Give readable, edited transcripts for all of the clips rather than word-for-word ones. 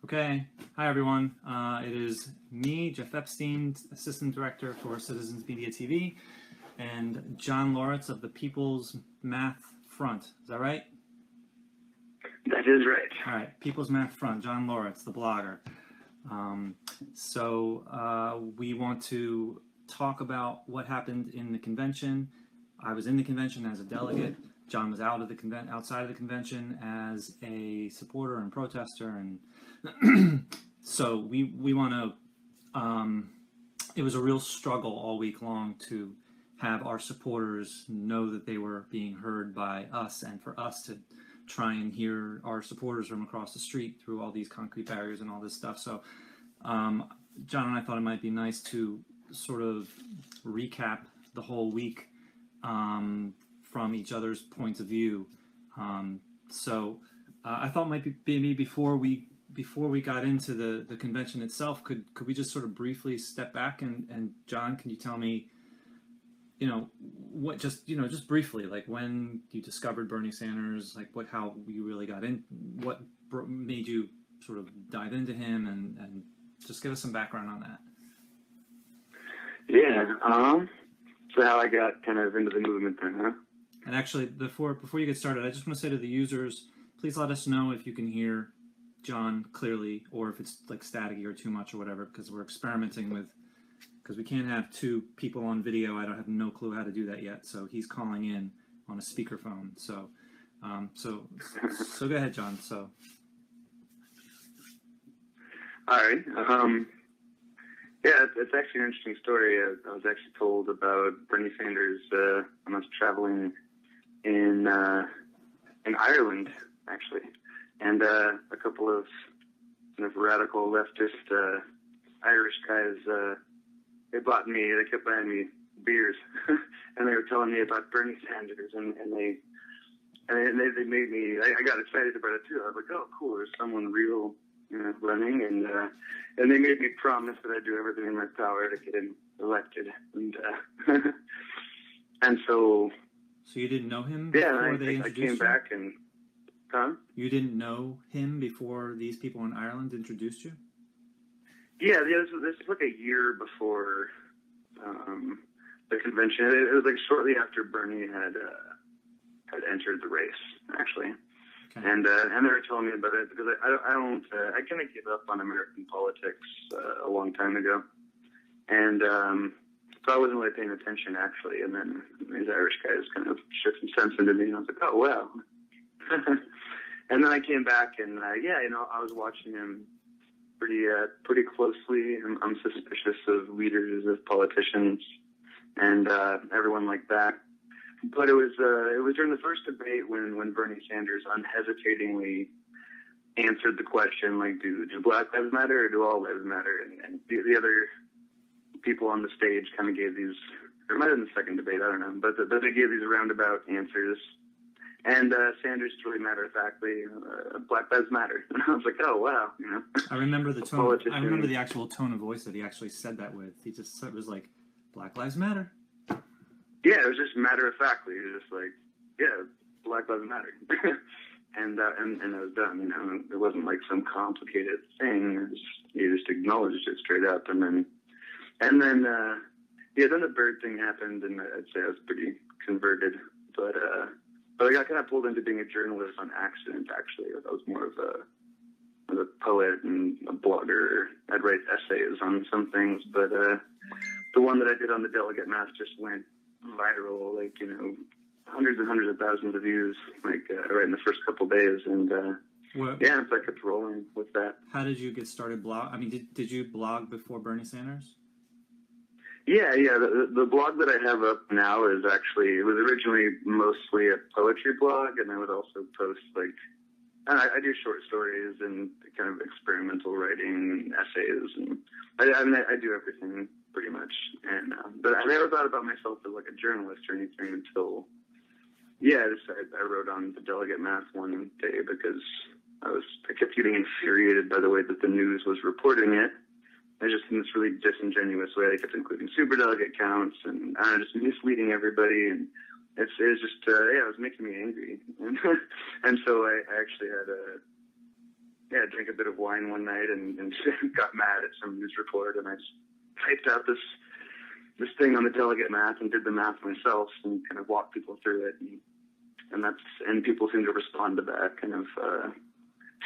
Okay. Hi, everyone. It is me, Jeff Epstein, Assistant Director for Citizens Media TV, and John Laurits of the People's Math Front. Is that right? That is right. All right. People's Math Front, John Laurits, the blogger. We want to talk about what happened in the convention. I was in the convention as a delegate. John was outside of the convention as a supporter and protester, and so we want to. It was a real struggle all week long to have our supporters know that they were being heard by us, and for us to try and hear our supporters from across the street through all these concrete barriers and all this stuff. So John and I thought it might be nice to sort of recap the whole week from each other's points of view. I thought maybe before we got into the convention itself, could we just sort of briefly step back and John, can you tell me, just briefly, like when you discovered Bernie Sanders, like how you really got in, what made you sort of dive into him, and just give us some background on that. Yeah. So how I got kind of into the movement then, huh? And actually, before you get started, I just want to say to the users, please let us know if you can hear John clearly, or if it's like staticky or too much or whatever, because we're experimenting with, because we can't have two people on video. I don't have no clue how to do that yet. So he's calling in on a speakerphone. So go ahead, John. So. All right. Yeah, it's actually an interesting story. I was actually told about Bernie Sanders when I was traveling in Ireland, actually, and a couple of kind of radical leftist Irish guys. They kept buying me beers, and they were telling me about Bernie Sanders, and they made me. I got excited about it too. I was like, oh, cool, there's someone real, running, and they made me promise that I'd do everything in my power to get him elected, and so. So you didn't know him before they introduced you? I came back and. Huh? You didn't know him before these people in Ireland introduced you? Yeah, this was like a year before the convention. It was like shortly after Bernie had entered the race, actually. Okay. And they were telling me about it because I kind of gave up on American politics a long time ago, and so I wasn't really paying attention actually. And then these Irish guys kind of shook some sense into me, and I was like, oh wow. And then I came back, and I was watching him pretty closely. I'm suspicious of leaders, of politicians, and everyone like that. But it was during the first debate when Bernie Sanders unhesitatingly answered the question, like, do Black lives matter or do all lives matter? And the other people on the stage kind of gave these, or it might have been the second debate, I don't know, but they gave these roundabout answers. And Sanders really matter-of-factly, Black Lives Matter. And I was like, oh, wow. I remember the tone. I remember the actual tone of voice that he actually said that with. He just said, it was like, Black Lives Matter. Yeah, it was just matter-of-factly. It was just like, yeah, Black Lives Matter. and it was done, It wasn't like some complicated thing. He just acknowledged it straight up. And then the bird thing happened, and I'd say I was pretty converted. But I got kind of pulled into being a journalist on accident, actually. I was more of a poet and a blogger. I'd write essays on some things, but the one that I did on the delegate math just went viral, hundreds and hundreds of thousands of views, right in the first couple of days. And so I kept rolling with that. How did you get started did you blog before Bernie Sanders? Yeah. The blog that I have up now it was originally mostly a poetry blog, and I would also post I do short stories and kind of experimental writing, essays, and I do everything pretty much. And but I never thought about myself as like a journalist or anything until I wrote on the delegate math one day because I kept getting infuriated by the way that the news was reporting it. Just in this really disingenuous way, they kept including superdelegate counts and just misleading everybody, and it was just it was making me angry, and so I actually had drank a bit of wine one night and got mad at some news report, and I typed out this thing on the delegate math and did the math myself and kind of walked people through it, and people seem to respond to that kind of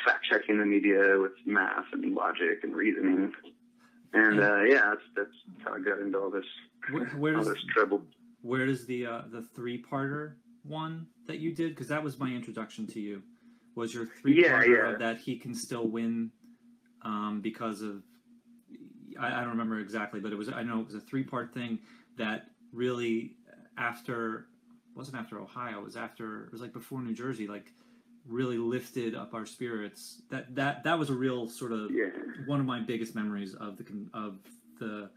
fact checking the media with math and logic and reasoning, and that's how I got into all this. Where all does this trouble. Where does the 3-parter one that you did? Because that was my introduction to you. Was your 3-parter of that he can still win because of I don't remember exactly, but I know it was a 3-part thing that really wasn't after Ohio, it was like before New Jersey, like really lifted up our spirits. That was a real sort of one of my biggest memories of the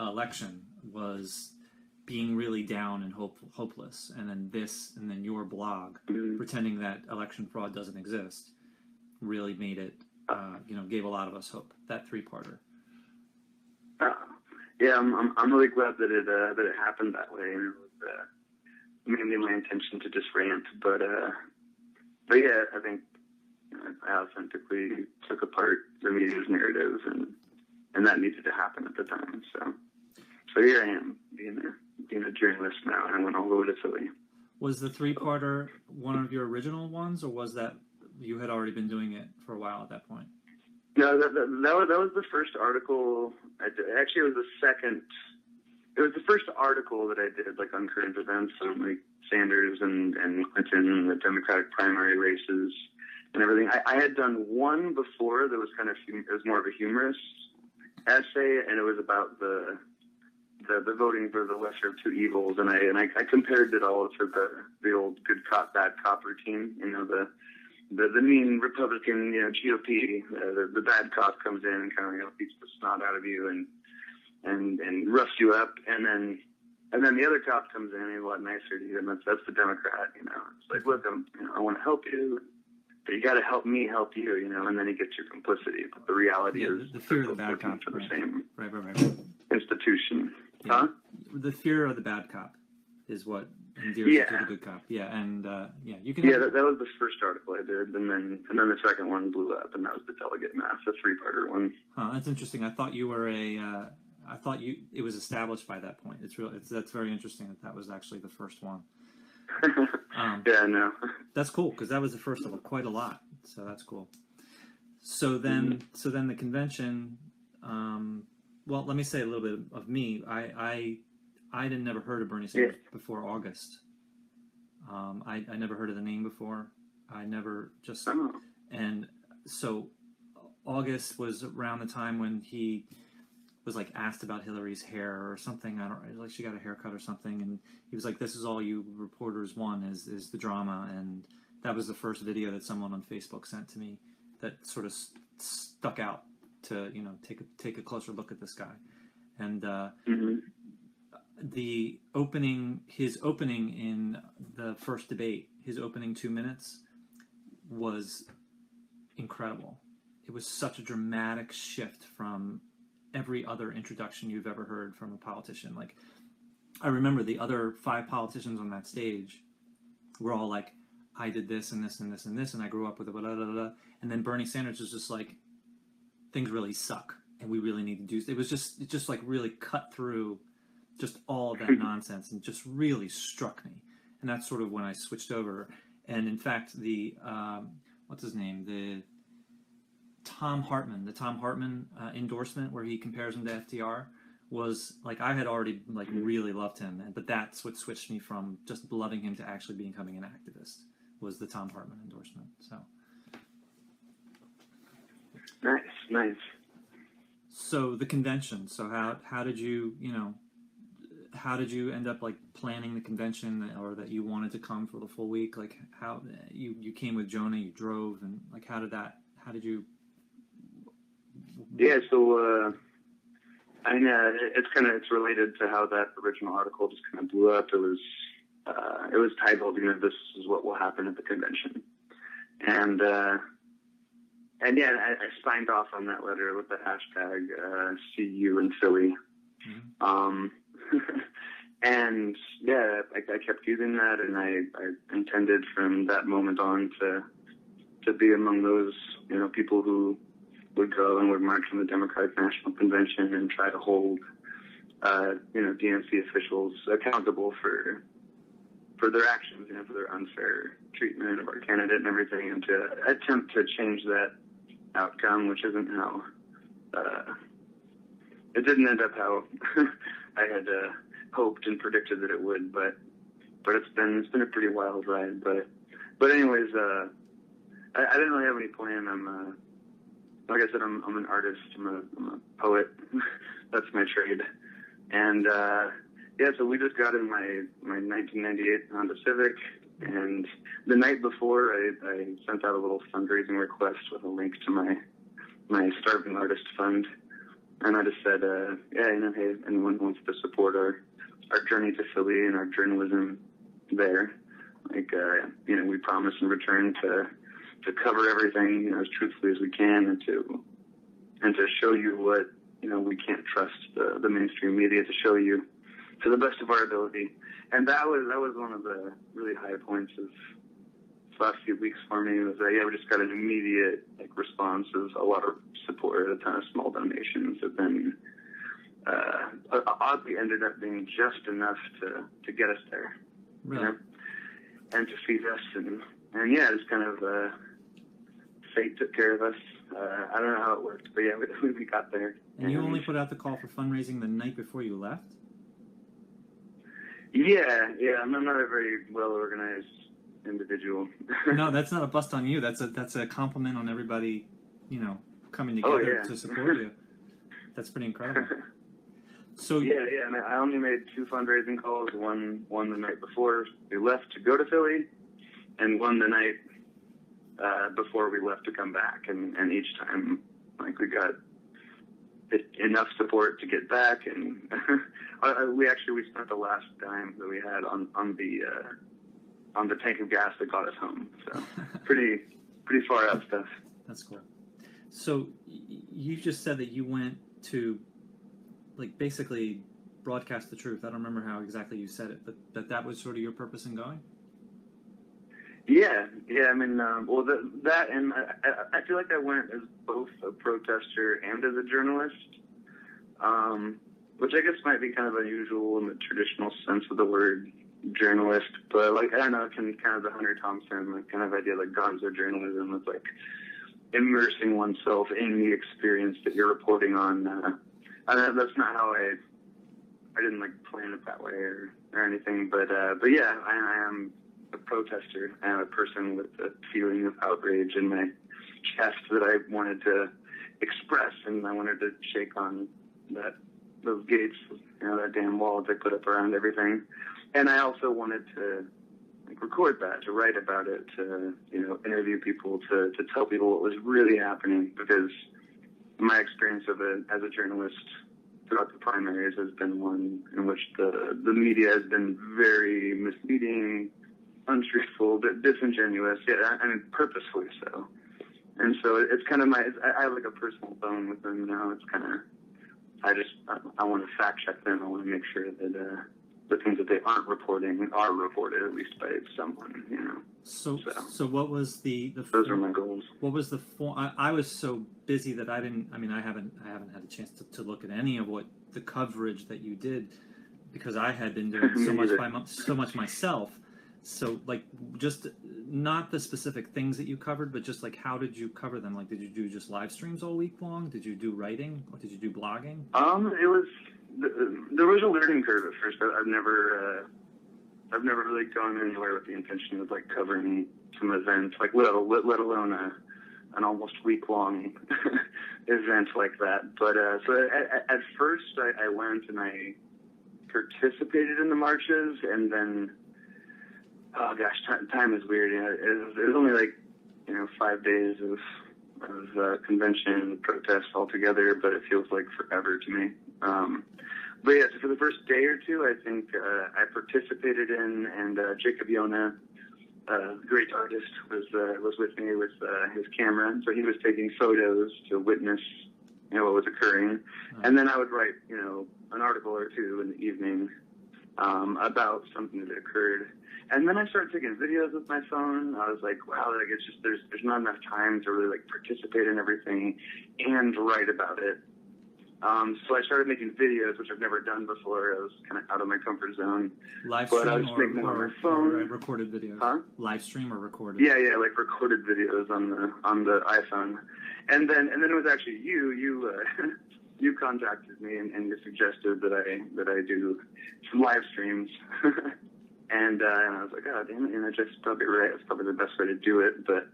election was being really down and hopeless, and then your blog pretending that election fraud doesn't exist really made it gave a lot of us hope. That 3-parter. I'm really glad that it happened that way, and it was mainly my intention to just rant, but yeah, I think I authentically took apart the media's narrative, and that needed to happen at the time. So here I am being a journalist now, and I went all the way to Philly. Was the 3-parter one of your original ones, or was that you had already been doing it for a while at that point? No, that was the first article I did. Actually, it was the second. It was the first article that I did, like on current events, on like Sanders and Clinton and the Democratic primary races and everything. I had done one before that was kind of, it was more of a humorous essay, and it was about the voting for the lesser of two evils, and I compared it all to the old good cop bad cop routine. The mean Republican, GOP, the bad cop comes in and kind of beats the snot out of you and roughs you up, and then the other cop comes in and he's a lot nicer to you, and that's the Democrat. It's like, look, I want to help you, but you got to help me help you, and then he gets your complicity. But the reality is the fear of the bad cop for the same right. institution. Yeah. Huh? The fear of the bad cop is what endears you to the good cop. Yeah, and you can. Yeah, that was the first article I did, and then the second one blew up, and that was the delegate math, the 3-parter one. That's interesting. I thought you were it was established by that point. That's very interesting that was actually the first one. Yeah, no. That's cool, because that was the first of quite a lot. So that's cool. So then the convention. Well, let me say a little bit of me. I had never heard of Bernie Sanders before August. I never heard of the name before. I never just and so August was around the time when he was like asked about Hillary's hair or something. I don't like she got a haircut or something, and he was like, "This is all you reporters want is the drama." And that was the first video that someone on Facebook sent to me that sort of stuck out to take a closer look at this guy. And his opening in the first debate, his opening 2 minutes was incredible. It was such a dramatic shift from every other introduction you've ever heard from a politician. Like, I remember the other 5 politicians on that stage were all like, I did this and this and this and this, and I grew up with it, blah, blah, blah, blah. And then Bernie Sanders was just like, things really suck, and we really need to do. It just like really cut through just all of that nonsense, and just really struck me. And that's sort of when I switched over. And in fact, the what's his name, the Tom Hartman endorsement where he compares him to FDR was like, I had already like really loved him, but that's what switched me from just loving him to actually becoming an activist, was the Tom Hartman endorsement. So nice. So the convention. So how did you end up like planning the convention, or that you wanted to come for the full week? Like how you came with Jonah, you drove, and like how did you? Yeah, so it's related to how that original article just kind of blew up. It was titled, "This is what will happen at the convention," and yeah, I signed off on that letter with the hashtag "See You in Philly." Mm-hmm. And yeah, I kept using that, and I intended from that moment on to to be among those, people who would go and would march in the Democratic National Convention and try to hold, DNC officials accountable for their actions, for their unfair treatment of our candidate and everything, and to attempt to change that outcome, which isn't how, it didn't end up how I had hoped and predicted that it would, but it's been a pretty wild ride. But anyways, I didn't really have any plan. I'm like I said, I'm an artist. I'm a poet. That's my trade. And so we just got in my 1998 Honda Civic, and the night before, I sent out a little fundraising request with a link to my Starving Artist Fund, and I just said, hey, anyone who wants to support our journey to Philly and our journalism there, we promise in return to cover everything, as truthfully as we can, and to show you what, we can't trust the mainstream media to show you to the best of our ability. And that was one of the really high points of the last few weeks for me, was that, we just got an immediate response of a lot of support, a ton of small donations that then oddly ended up being just enough to get us there. Really? And to feed us, and just kind of fate took care of us. I don't know how it worked, but we got there. And you only put out the call for fundraising the night before you left? Yeah, I'm not a very well organized individual. No, that's not a bust on you. That's a compliment on everybody, coming together to support you. That's pretty incredible. So and I only made 2 fundraising calls. One the night before we left to go to Philly, and one the night before we left to come back. And each time, we got enough support to get back, and we spent the last dime that we had on the tank of gas that got us home. So pretty far out stuff. That's cool. So you just said that you went to basically broadcast the truth. I don't remember how exactly you said it, but that was sort of your purpose in going? Yeah. I mean, that, and I feel like I went as both a protester and as a journalist, which I guess might be kind of unusual in the traditional sense of the word journalist, but I don't know, kind of the Hunter Thompson kind of idea, gonzo journalism, is immersing oneself in the experience that you're reporting on. That's not how I didn't plan it that way or anything, but yeah, I am a protester. I am a person with a feeling of outrage in my chest that I wanted to express, and I wanted to shake on those gates, that damn wall they put up around everything. And I also wanted to record that, to write about it, to interview people, to tell people what was really happening, because my experience as a journalist throughout the primaries has been one in which the media has been very misleading, untruthful, disingenuous, purposefully so. And so it's kind of I have a personal bone with them now. It's kind of, I want to fact check them. I want to make sure that the things that they aren't reporting are reported, at least by someone, So what was the those are my goals. What was the form? I was so busy that I haven't had a chance to look at any of what the coverage that you did, because I had been doing so much myself. So just not the specific things that you covered, but just how did you cover them? Did you do just live streams all week long? Did you do writing? Or did you do blogging? There was a learning curve at first. I've never really gone anywhere with the intention of covering some event, let alone an almost week-long event like that. But so at first I went and I participated in the marches, and then, oh gosh, time is weird. It was only 5 days of convention protest altogether, but it feels like forever to me. But yeah, so for the first day or two, I think I participated in, and Jacob Yona, great artist, was with me with his camera. So he was taking photos to witness, what was occurring, and then I would write, an article or two in the evening about something that occurred. And then I started taking videos with my phone. I was like, wow, like it's just there's not enough time to really like participate in everything and write about it. So I started making videos, which I've never done before. I was kind of out of my comfort zone. Live But I stream was making them on my phone. or recorded videos? Huh? Live stream or recorded? Yeah, like recorded videos on the iPhone. And then it was actually you contacted me and you suggested that I do some live streams. And I was like, oh, damn it, that's probably right. That's probably the best way to do it. But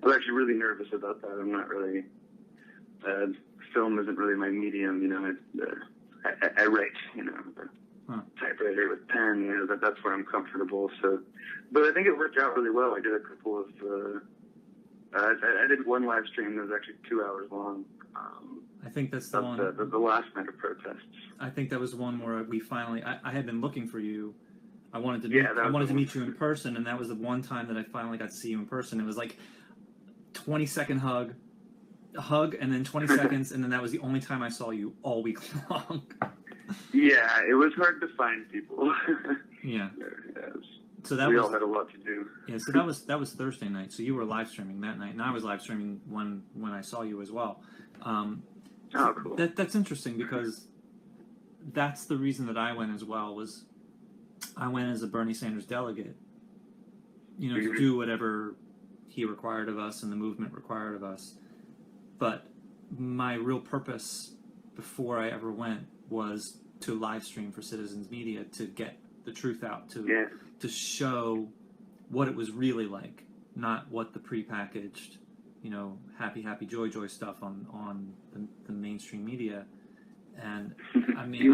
I was actually really nervous about that. I'm not really, film isn't really my medium, I write, typewriter with pen, that's where I'm comfortable. So, but I think it worked out really well. I did a couple of, I did one live stream that was actually 2 hours long. I think that's the one. The last night of protests. I think that was the one where we finally, I had been looking for you. I wanted to meet you in person, and that was the one time that I finally got to see you in person. It was like 20-second hug, and then 20 seconds, and then that was the only time I saw you all week long. Yeah, it was hard to find people. Yeah. So we all had a lot to do. Yeah, so that was Thursday night. So you were live streaming that night, and I was live streaming when I saw you as well. Oh, cool. That's interesting because that's the reason that I went as well. Was I went as a Bernie Sanders delegate, to do whatever he required of us and the movement required of us. But my real purpose before I ever went was to live stream for Citizens Media, to get the truth out, to show what it was really like, not what the prepackaged, happy joy stuff on the mainstream media. And I mean,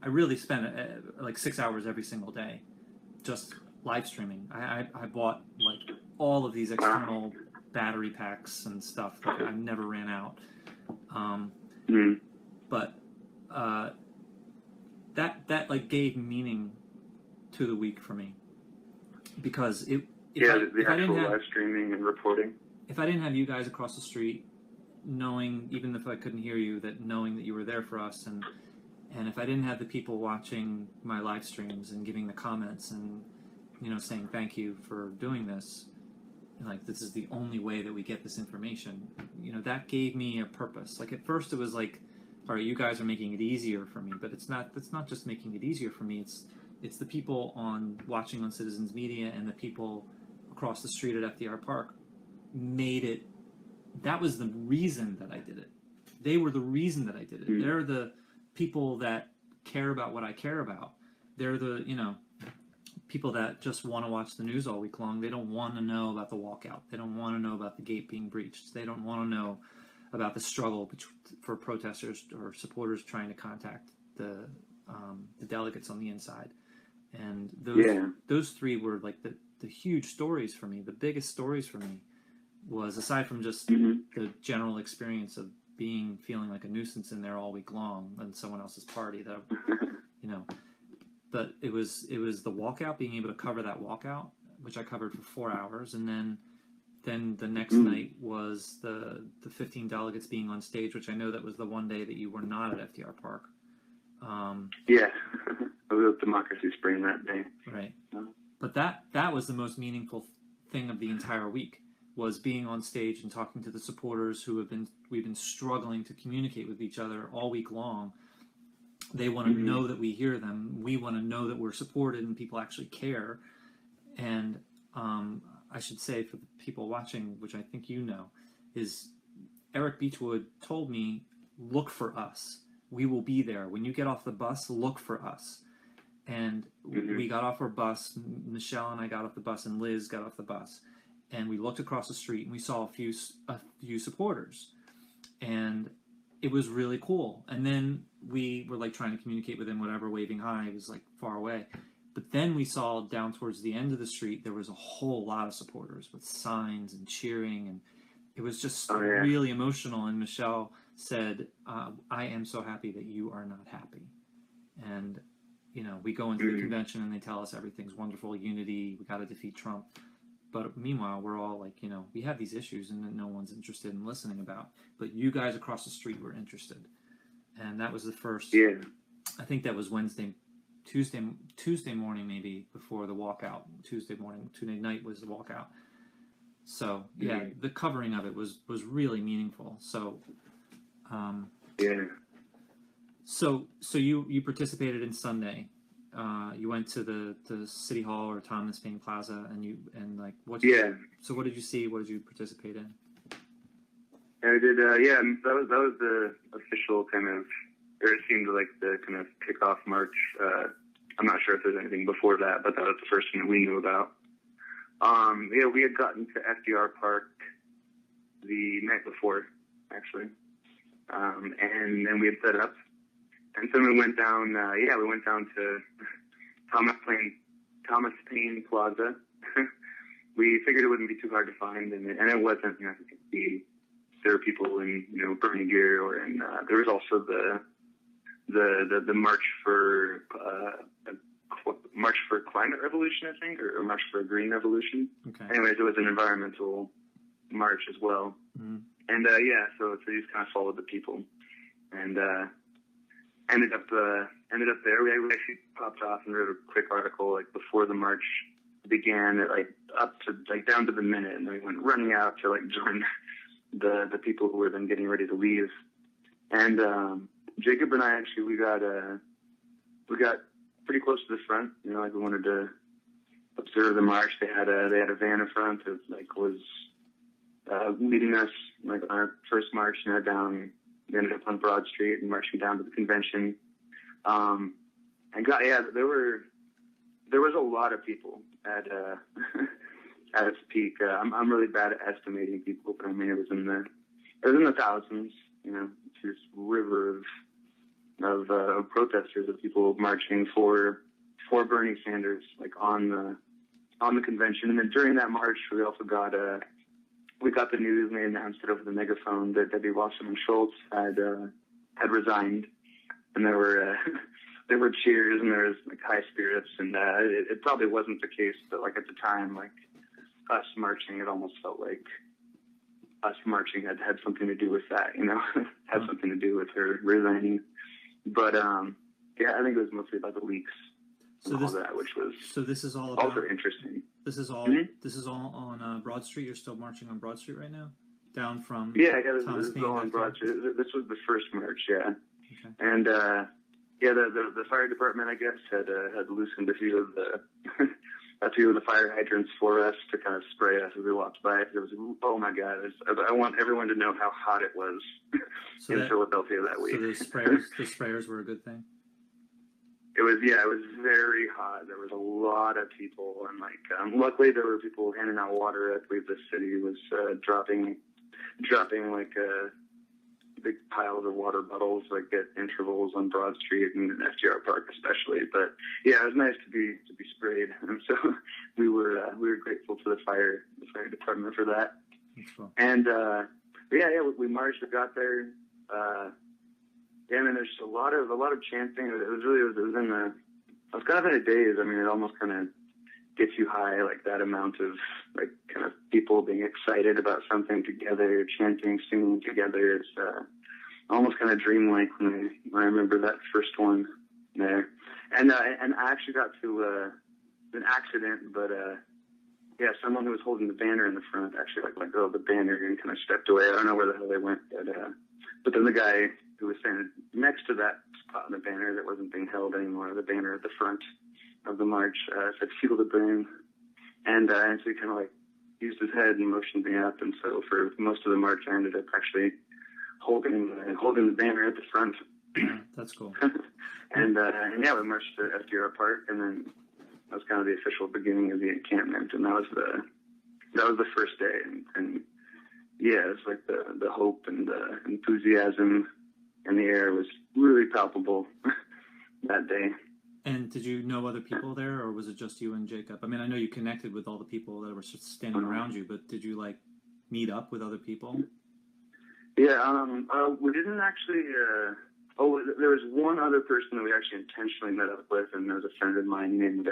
I really spent like 6 hours every single day just live streaming. I bought like all of these external battery packs and stuff. Like I never ran out. But that like gave meaning to the week for me, because the actual live streaming and reporting. If I didn't have you guys across the street, knowing, even if I couldn't hear you, knowing that you were there for us, and if I didn't have the people watching my live streams and giving the comments and saying thank you for doing this, like this is the only way that we get this information, that gave me a purpose. Like at first it was like, all right, you guys are making it easier for me, but it's not just making it easier for me. It's the people watching on Citizens Media and the people across the street at FDR Park made it. That was the reason that I did it. They were the reason that I did it. They're the people that care about what I care about. They're the, people that just want to watch the news all week long. They don't want to know about the walkout. They don't want to know about the gate being breached. They don't want to know about the struggle for protesters or supporters trying to contact the delegates on the inside. And those three were like the huge stories for me. The biggest stories for me was, aside from just the general experience of feeling like a nuisance in there all week long and someone else's party, that but it was the walkout, being able to cover that walkout, which I covered for 4 hours, and then the next night was the 15 delegates being on stage, which I know that was the one day that you were not at FDR Park. Yeah, it was Democracy Spring that day. Right. But that was the most meaningful thing of the entire week, was being on stage and talking to the supporters we've been struggling to communicate with each other all week long. They want to know that we hear them. We want to know that we're supported and people actually care. And I should say, for the people watching, which I think is Eric Beechwood told me, look for us. We will be there. When you get off the bus, look for us. And we got off our bus. Michelle and I got off the bus, and Liz got off the bus. And we looked across the street, and we saw a few supporters. And it was really cool. And then we were like trying to communicate with him, whatever, waving hi. It was like far away. But then we saw down towards the end of the street, there was a whole lot of supporters with signs and cheering. And it was just really emotional. And Michelle said, I am so happy that you are not happy. And, we go into the convention and they tell us everything's wonderful, unity, we got to defeat Trump. But meanwhile, we're all like, we have these issues and no one's interested in listening about. But you guys across the street were interested. and that was the first. Yeah. I think that was Tuesday morning, maybe before the walkout. Tuesday night was the walkout. So yeah, the covering of it was really meaningful. So, yeah. So you participated in Sunday. You went to the City Hall or Thomas Paine Plaza, and like what? So what did you see? What did you participate in? I did. Yeah, that was the official kind of. Or it seemed like the kind of kickoff march. I'm not sure if there's anything before that, but that was the first thing that we knew about. Yeah, we had gotten to FDR Park the night before, actually, and then we had set up, and then we went down. We went down to Thomas Paine Plaza. We figured it wouldn't be too hard to find, and it wasn't. You know, there were people in Bernie gear, or in there was also the March for Climate Revolution, I think, or March for a Green Revolution. Okay. Anyways, it was an environmental march as well. Mm-hmm. And so you just kind of followed the people, and ended up there. We actually popped off and wrote a quick article like before the march began, like up to like down to the minute, and then we went running out to like join the people who were then getting ready to leave. And Jacob and I actually we got pretty close to the front. Like we wanted to observe the march. They had a van in front that like was leading us like on our first march. Down. We ended up on Broad Street and marching down to the convention. There was a lot of people at at its peak. I'm really bad at estimating people, but I mean it was in the thousands. This river of protesters, of people marching for Bernie Sanders, like on the convention. And then during that march, we also got the news, and they announced it over the megaphone that Debbie Wasserman Schultz had resigned, and there were cheers and there was like high spirits, and it probably wasn't the case, but like at the time, like us marching, it almost felt like us marching had something to do with that, had something to do with her resigning. But I think it was mostly about the leaks. So this is all about. Also interesting. This is all. Mm-hmm. This is all on Broad Street. You're still marching on Broad Street right now, down from. This is all on Broad Street. This was the first march, yeah. Okay. And the fire department, I guess, had loosened a few of the fire hydrants for us to kind of spray us as we walked by. It was, oh my God! I want everyone to know how hot it was in Philadelphia that week. So the sprayers were a good thing. It was very hot. There was a lot of people, and luckily there were people handing out water. I believe the city was dropping like big piles of water bottles like at intervals on Broad Street and FDR Park especially. But yeah, it was nice to be sprayed, and so we were grateful to the fire department for that. Cool. And we marched. We got there. There's just a lot of chanting. It was kind of in a daze. I mean, it almost kind of gets you high, like that amount of like kind of people being excited about something together, chanting, singing together. It's almost kind of dreamlike when I remember that first one there. And I actually got to an accident, but someone who was holding the banner in the front actually let go of the banner and kind of stepped away. I don't know where the hell they went, but then the guy who was standing next to that spot on the banner that wasn't being held anymore, the banner at the front of the march, said "Fuel the burn," and so he kind of like used his head and motioned me up. And so for most of the march, I ended up actually holding the banner at the front. Yeah, that's cool. and we marched to FDR Park, and then that was kind of the official beginning of the encampment, and that was the first day, and yeah, it's like the hope and the enthusiasm in the air was really palpable that day. And did you know other people there, or was it just you and Jacob? I mean, I know you connected with all the people that were standing around you, but did you like meet up with other people? Yeah, we didn't actually. There was one other person that we actually intentionally met up with, and there was a friend of mine named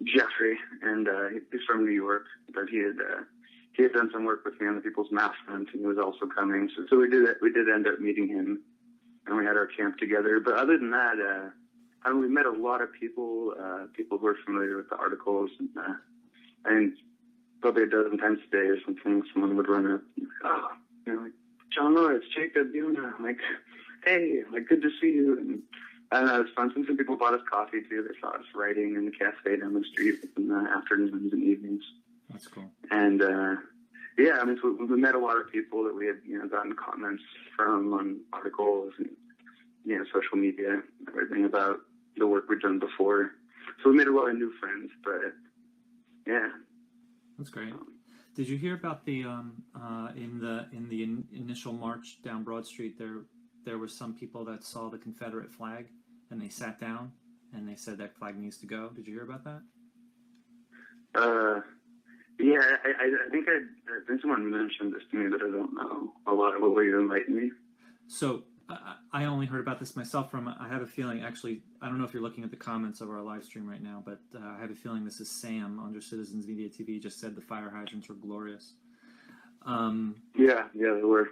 Jeffrey, and he's from New York, but he had done some work with me on the People's Math Front, and he was also coming. So we did end up meeting him and we had our camp together. But other than that, we met a lot of people, people who are familiar with the articles, and probably a dozen times a day or something, someone would run up, like, John Laurits, Jacob, Yuna, like, hey, like, good to see you. And I don't know, it was fun. Some people bought us coffee too. They saw us writing in the cafe down the street in the afternoons and evenings. That's cool. And so we met a lot of people that we had, gotten comments from on articles and, social media, everything about the work we'd done before. So we made a lot of new friends, but yeah. That's great. Did you hear about the in the initial march down Broad Street? There were some people that saw the Confederate flag and they sat down and they said that flag needs to go. Did you hear about that? Yeah, I think someone mentioned this to me, but I don't know a lot of what will you enlighten me. So I only heard about this myself I have a feeling, actually, I don't know if you're looking at the comments of our live stream right now, but I have a feeling this is Sam under Citizens Media TV just said the fire hydrants were glorious. Yeah, they were.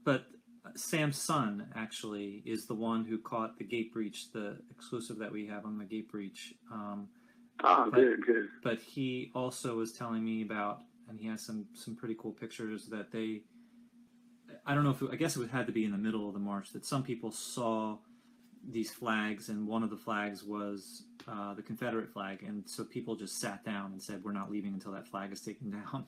But Sam's son actually is the one who caught the gate breach, the exclusive that we have on the gate breach. Good. But he also was telling me about, and he has some pretty cool pictures that I don't know I guess it had to be in the middle of the march, that some people saw these flags, and one of the flags was the Confederate flag, and so people just sat down and said, we're not leaving until that flag is taken down.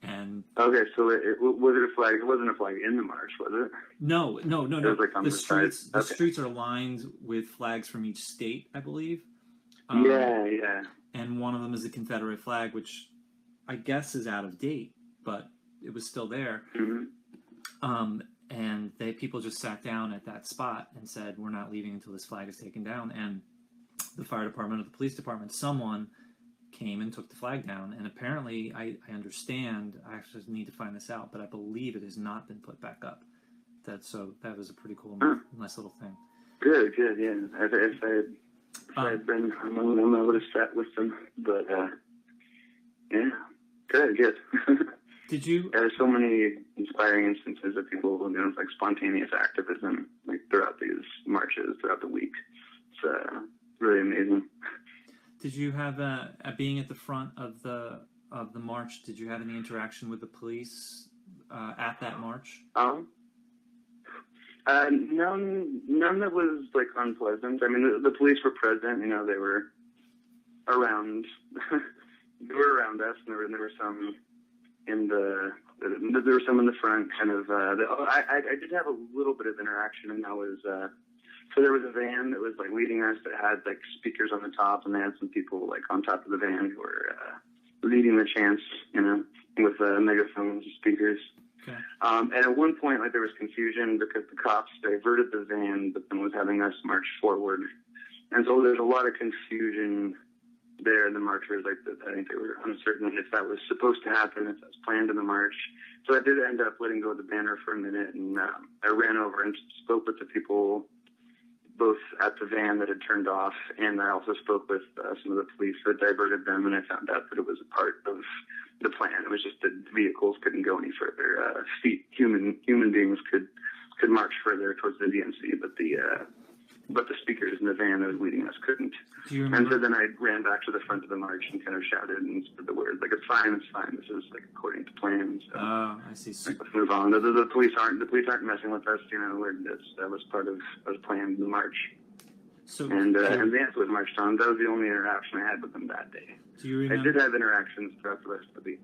And okay, so was it a flag? It wasn't a flag in the march, was it? No. It was like on the streets, side. The streets are lined with flags from each state, I believe. Yeah. And one of them is the Confederate flag, which I guess is out of date, but it was still there. Mm-hmm. And people just sat down at that spot and said, we're not leaving until this flag is taken down. And the fire department or the police department, someone came and took the flag down. And apparently, I understand, I actually need to find this out, but I believe it has not been put back up. So that was a pretty cool, nice little thing. Good, yeah. If I had been among them, I would have sat with them. But, yeah, good. Did you? There's so many inspiring instances of people doing like spontaneous activism, like throughout these marches, throughout the week. It's really amazing. Did you have being at the front of the march? Did you have any interaction with the police at that march? None that was like unpleasant. I mean, the police were present. They were around. They were around us, and there were some in there were some in the front. Kind of. I did have a little bit of interaction, and that was. So there was a van that was like leading us that had like speakers on the top, and they had some people like on top of the van who were leading the chants, with megaphones and speakers. Okay. And at one point, like, there was confusion because the cops diverted the van, but then was having us march forward. And so there's a lot of confusion there. The marchers, I think they were uncertain if that was supposed to happen, if that was planned in the march. So I did end up letting go of the banner for a minute, and I ran over and spoke with the people both at the van that had turned off, and I also spoke with some of the police that diverted them, and I found out that it was a part of the plan. It was just that vehicles couldn't go any further. Human beings could march further towards the DNC, but the speakers in the van that was leading us couldn't. Do you remember? And so then I ran back to the front of the march and kind of shouted and said the words, like, it's fine. This is like according to plan. So, I see. like, let's move on. The police aren't messing with us. That was part of the plan in the march. So, and the answer was marched on. That was the only interaction I had with them that day. Do you remember? I did have interactions throughout the rest of the week.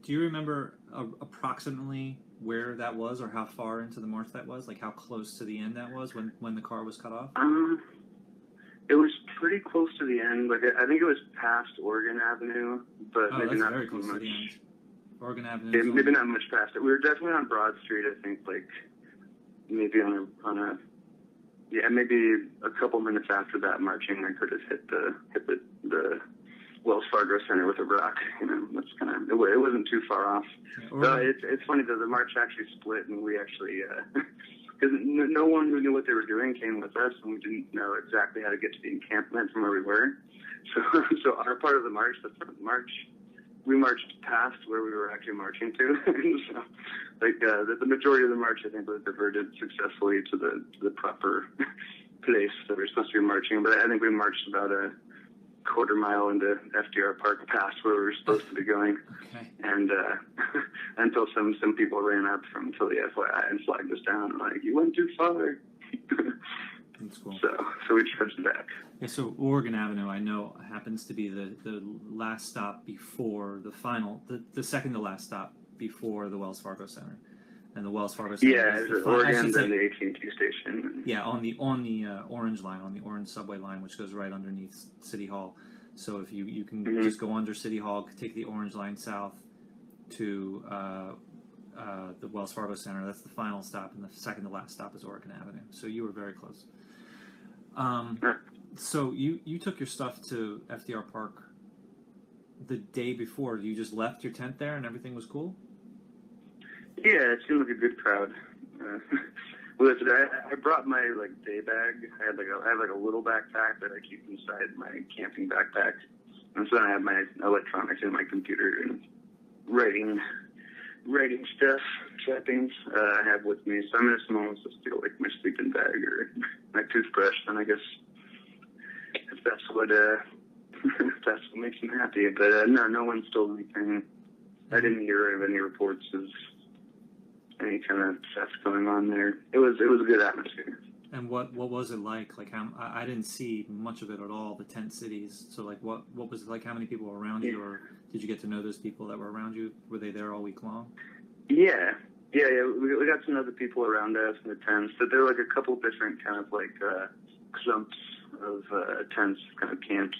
Do you remember approximately where that was, or how far into the march that was? Like how close to the end that was when the car was cut off? It was pretty close to the end. Like I think it was past Oregon Avenue, but maybe not very too close much. to the end. Oregon Avenue. Maybe not much past it. We were definitely on Broad Street. I think like maybe on a maybe a couple minutes after that marching, I could have hit the Wells Fargo Center with a rock. That's kind of it wasn't too far off. Yeah, it's funny that the march actually split, and we actually because no one who knew what they were doing came with us, and we didn't know exactly how to get to the encampment from where we were. So our part of the march, the front march, we marched past where we were actually marching to. So, like, the majority of the march, I think, was diverted successfully to the proper place that we're supposed to be marching. But I think we marched about a quarter mile into FDR Park past where we were supposed to be going. Okay. And until some people ran up from Philly FYI and flagged us down, like, you went too far. That's cool. So we trudged back. Yeah, so Oregon Avenue, I know, happens to be the last stop before the second to last stop before the Wells Fargo Center. And the Wells Fargo Center. Yeah, it's Oregon, then the AT&T station. Yeah, on the orange line, on the orange subway line, which goes right underneath City Hall. So if you can just go under City Hall, take the orange line south to the Wells Fargo Center. That's the final stop, and the second to last stop is Oregon Avenue. So you were very close. So you took your stuff to FDR Park the day before. You just left your tent there, and everything was cool? Yeah, it seemed like a good crowd. Listen, I brought my day bag. I have a little backpack that I keep inside my camping backpack, and so then I have my electronics and my computer and writing stuff, trappings I have with me. So I'm in a small just steal my sleeping bag or my toothbrush, and I guess if that's what makes me happy. But no one stole anything. I didn't hear of any reports of any kind of stuff going on there. It was a good atmosphere. And what was it like? Like, I didn't see much of it at all, the tent cities. So like, what was it like? How many people were around you, or did you get to know those people that were around you? Were they there all week long? Yeah. We got to know the people around us in the tents. But there were a couple different kind of clumps of tents, kind of camps.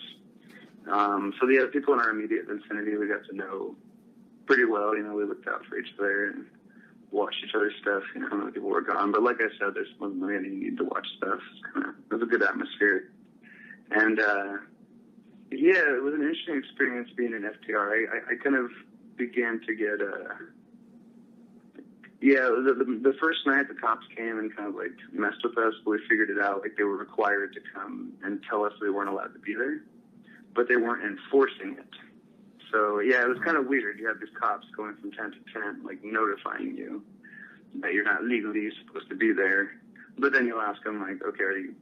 So the people in our immediate vicinity we got to know pretty well. We looked out for each other and watched each other's stuff. How many people were gone. But like I said, there's wasn't really any need to watch stuff. It was a good atmosphere. And it was an interesting experience being in FDR. I kind of began to get the first night the cops came and kind of messed with us, but we figured it out. They were required to come and tell us we weren't allowed to be there, but they weren't enforcing it. So it was kind of weird. You have these cops going from tent to tent, notifying you that you're not legally supposed to be there. But then you'll ask them, okay, are you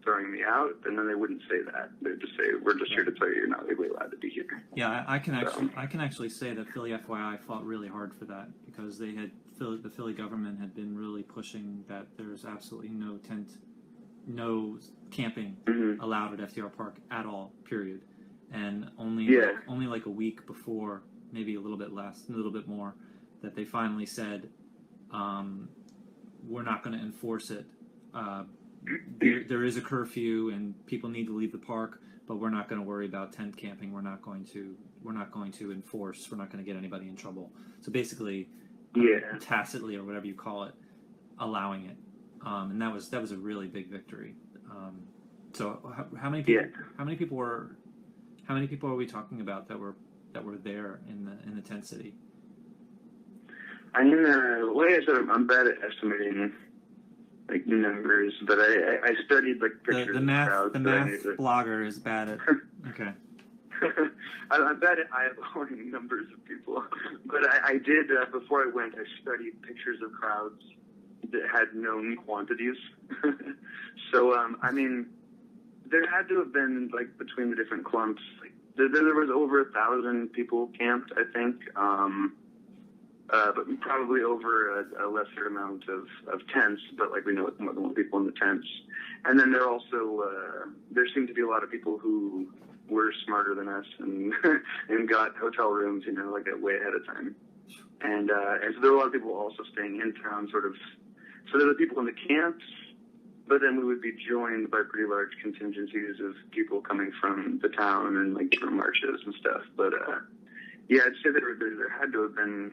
throwing me out? And then they wouldn't say that. They'd just say, we're just here to tell you you're not legally allowed to be here. Yeah, I can actually say that Philly FYI fought really hard for that, because the Philly government had been really pushing that there's absolutely no camping allowed at FDR Park at all, period. And only a week before, maybe a little bit less, a little bit more, that they finally said, we're not going to enforce it. There is a curfew and people need to leave the park, but we're not going to worry about tent camping. We're not going to enforce. We're not going to get anybody in trouble. So basically, tacitly, or whatever you call it, allowing it, and that was a really big victory. So how many people are we talking about that were there in the tent city? Like I said, I'm bad at estimating numbers, but I studied pictures the math. of crowds. The math blogger is bad at. Okay. I'm bad at eyeballing numbers of people, but I did before I went. I studied pictures of crowds that had known quantities. So there had to have been between the different clumps. There was over 1,000 people camped, I think. But probably over a lesser amount of tents, but we know it's more than one people in the tents. And then there also, there seemed to be a lot of people who were smarter than us and got hotel rooms, way ahead of time. And so there were a lot of people also staying in town, sort of. So there were people in the camps, but then we would be joined by pretty large contingencies of people coming from the town and from marches and stuff. But I'd say there had to have been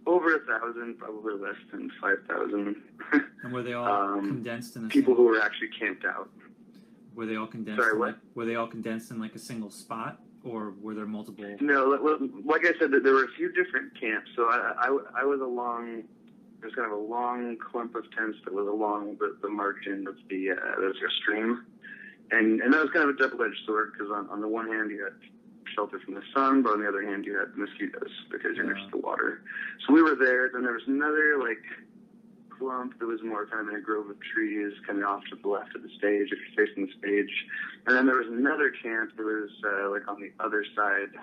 over 1,000, probably less than 5,000. And were they all condensed in people who were actually camped out? Were they all condensed? Sorry, what? Were they all condensed in a single spot, or were there multiple? No, like I said, there were a few different camps. So I was along. There's kind of a long clump of tents that was along the margin of there's a stream, and that was kind of a double-edged sword, because on the one hand you had shelter from the sun, but on the other hand, you had mosquitoes because you're next to the water. So we were there. Then there was another like clump that was more kind of in a grove of trees, kind of off to the left of the stage if you're facing the stage. And then there was another camp that was like on the other side.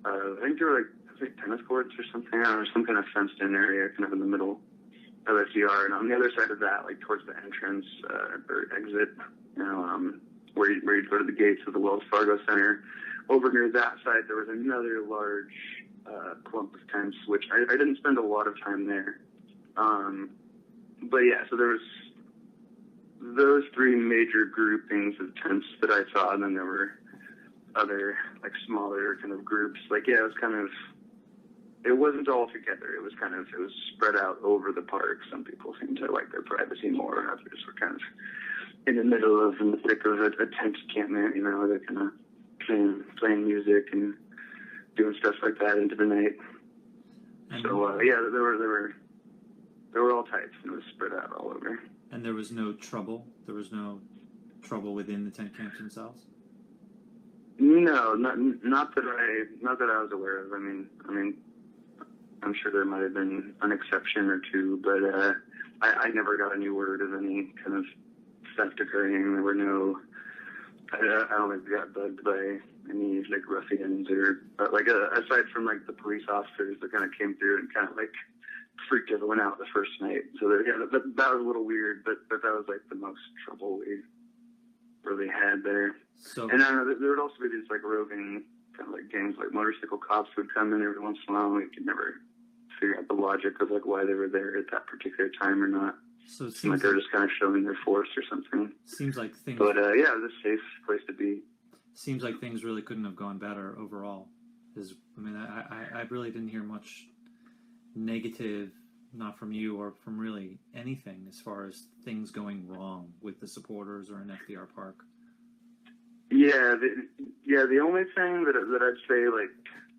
I think there were like tennis courts or something. I don't know, some kind of fenced-in area, kind of in the middle of FDR. And on the other side of that, like towards the entrance or exit, you know, where you'd go to the gates of the Wells Fargo Center. Over near that side, there was another large clump of tents, which I didn't spend a lot of time there. But yeah, so there was those three major groupings of tents that I saw, and then there were other like smaller kind of groups. Like, yeah, it was kind of, it wasn't all together. It was spread out over the park. Some people seemed to like their privacy more. Others were kind of in the middle of, in the thick of a tent encampment, you know, they're kind of playing music and doing stuff like that into the night. So yeah, there were all types, and it was spread out all over. And there was no trouble? There was no trouble within the tent camps themselves? No, not that I was aware of. I mean, I'm sure there might have been an exception or two, but I never got any word of any kind of theft occurring. There were no. I don't think we got bugged by any like ruffians or like aside from like the police officers that kind of came through and kind of like freaked everyone out the first night. So that was a little weird, but that was like the most trouble we really had there. So, and there would also be these like roving kind of like gangs, like motorcycle cops would come in every once in a while. We could never figure out the logic of like why they were there at that particular time or not. So it seems like they're just kind of showing their force or something. Seems like things. But yeah, it was a safe place to be. Seems like things really couldn't have gone better overall. I really didn't hear much negative, not from you or from really anything as far as things going wrong with the supporters or in FDR Park. Yeah, the only thing that I'd say like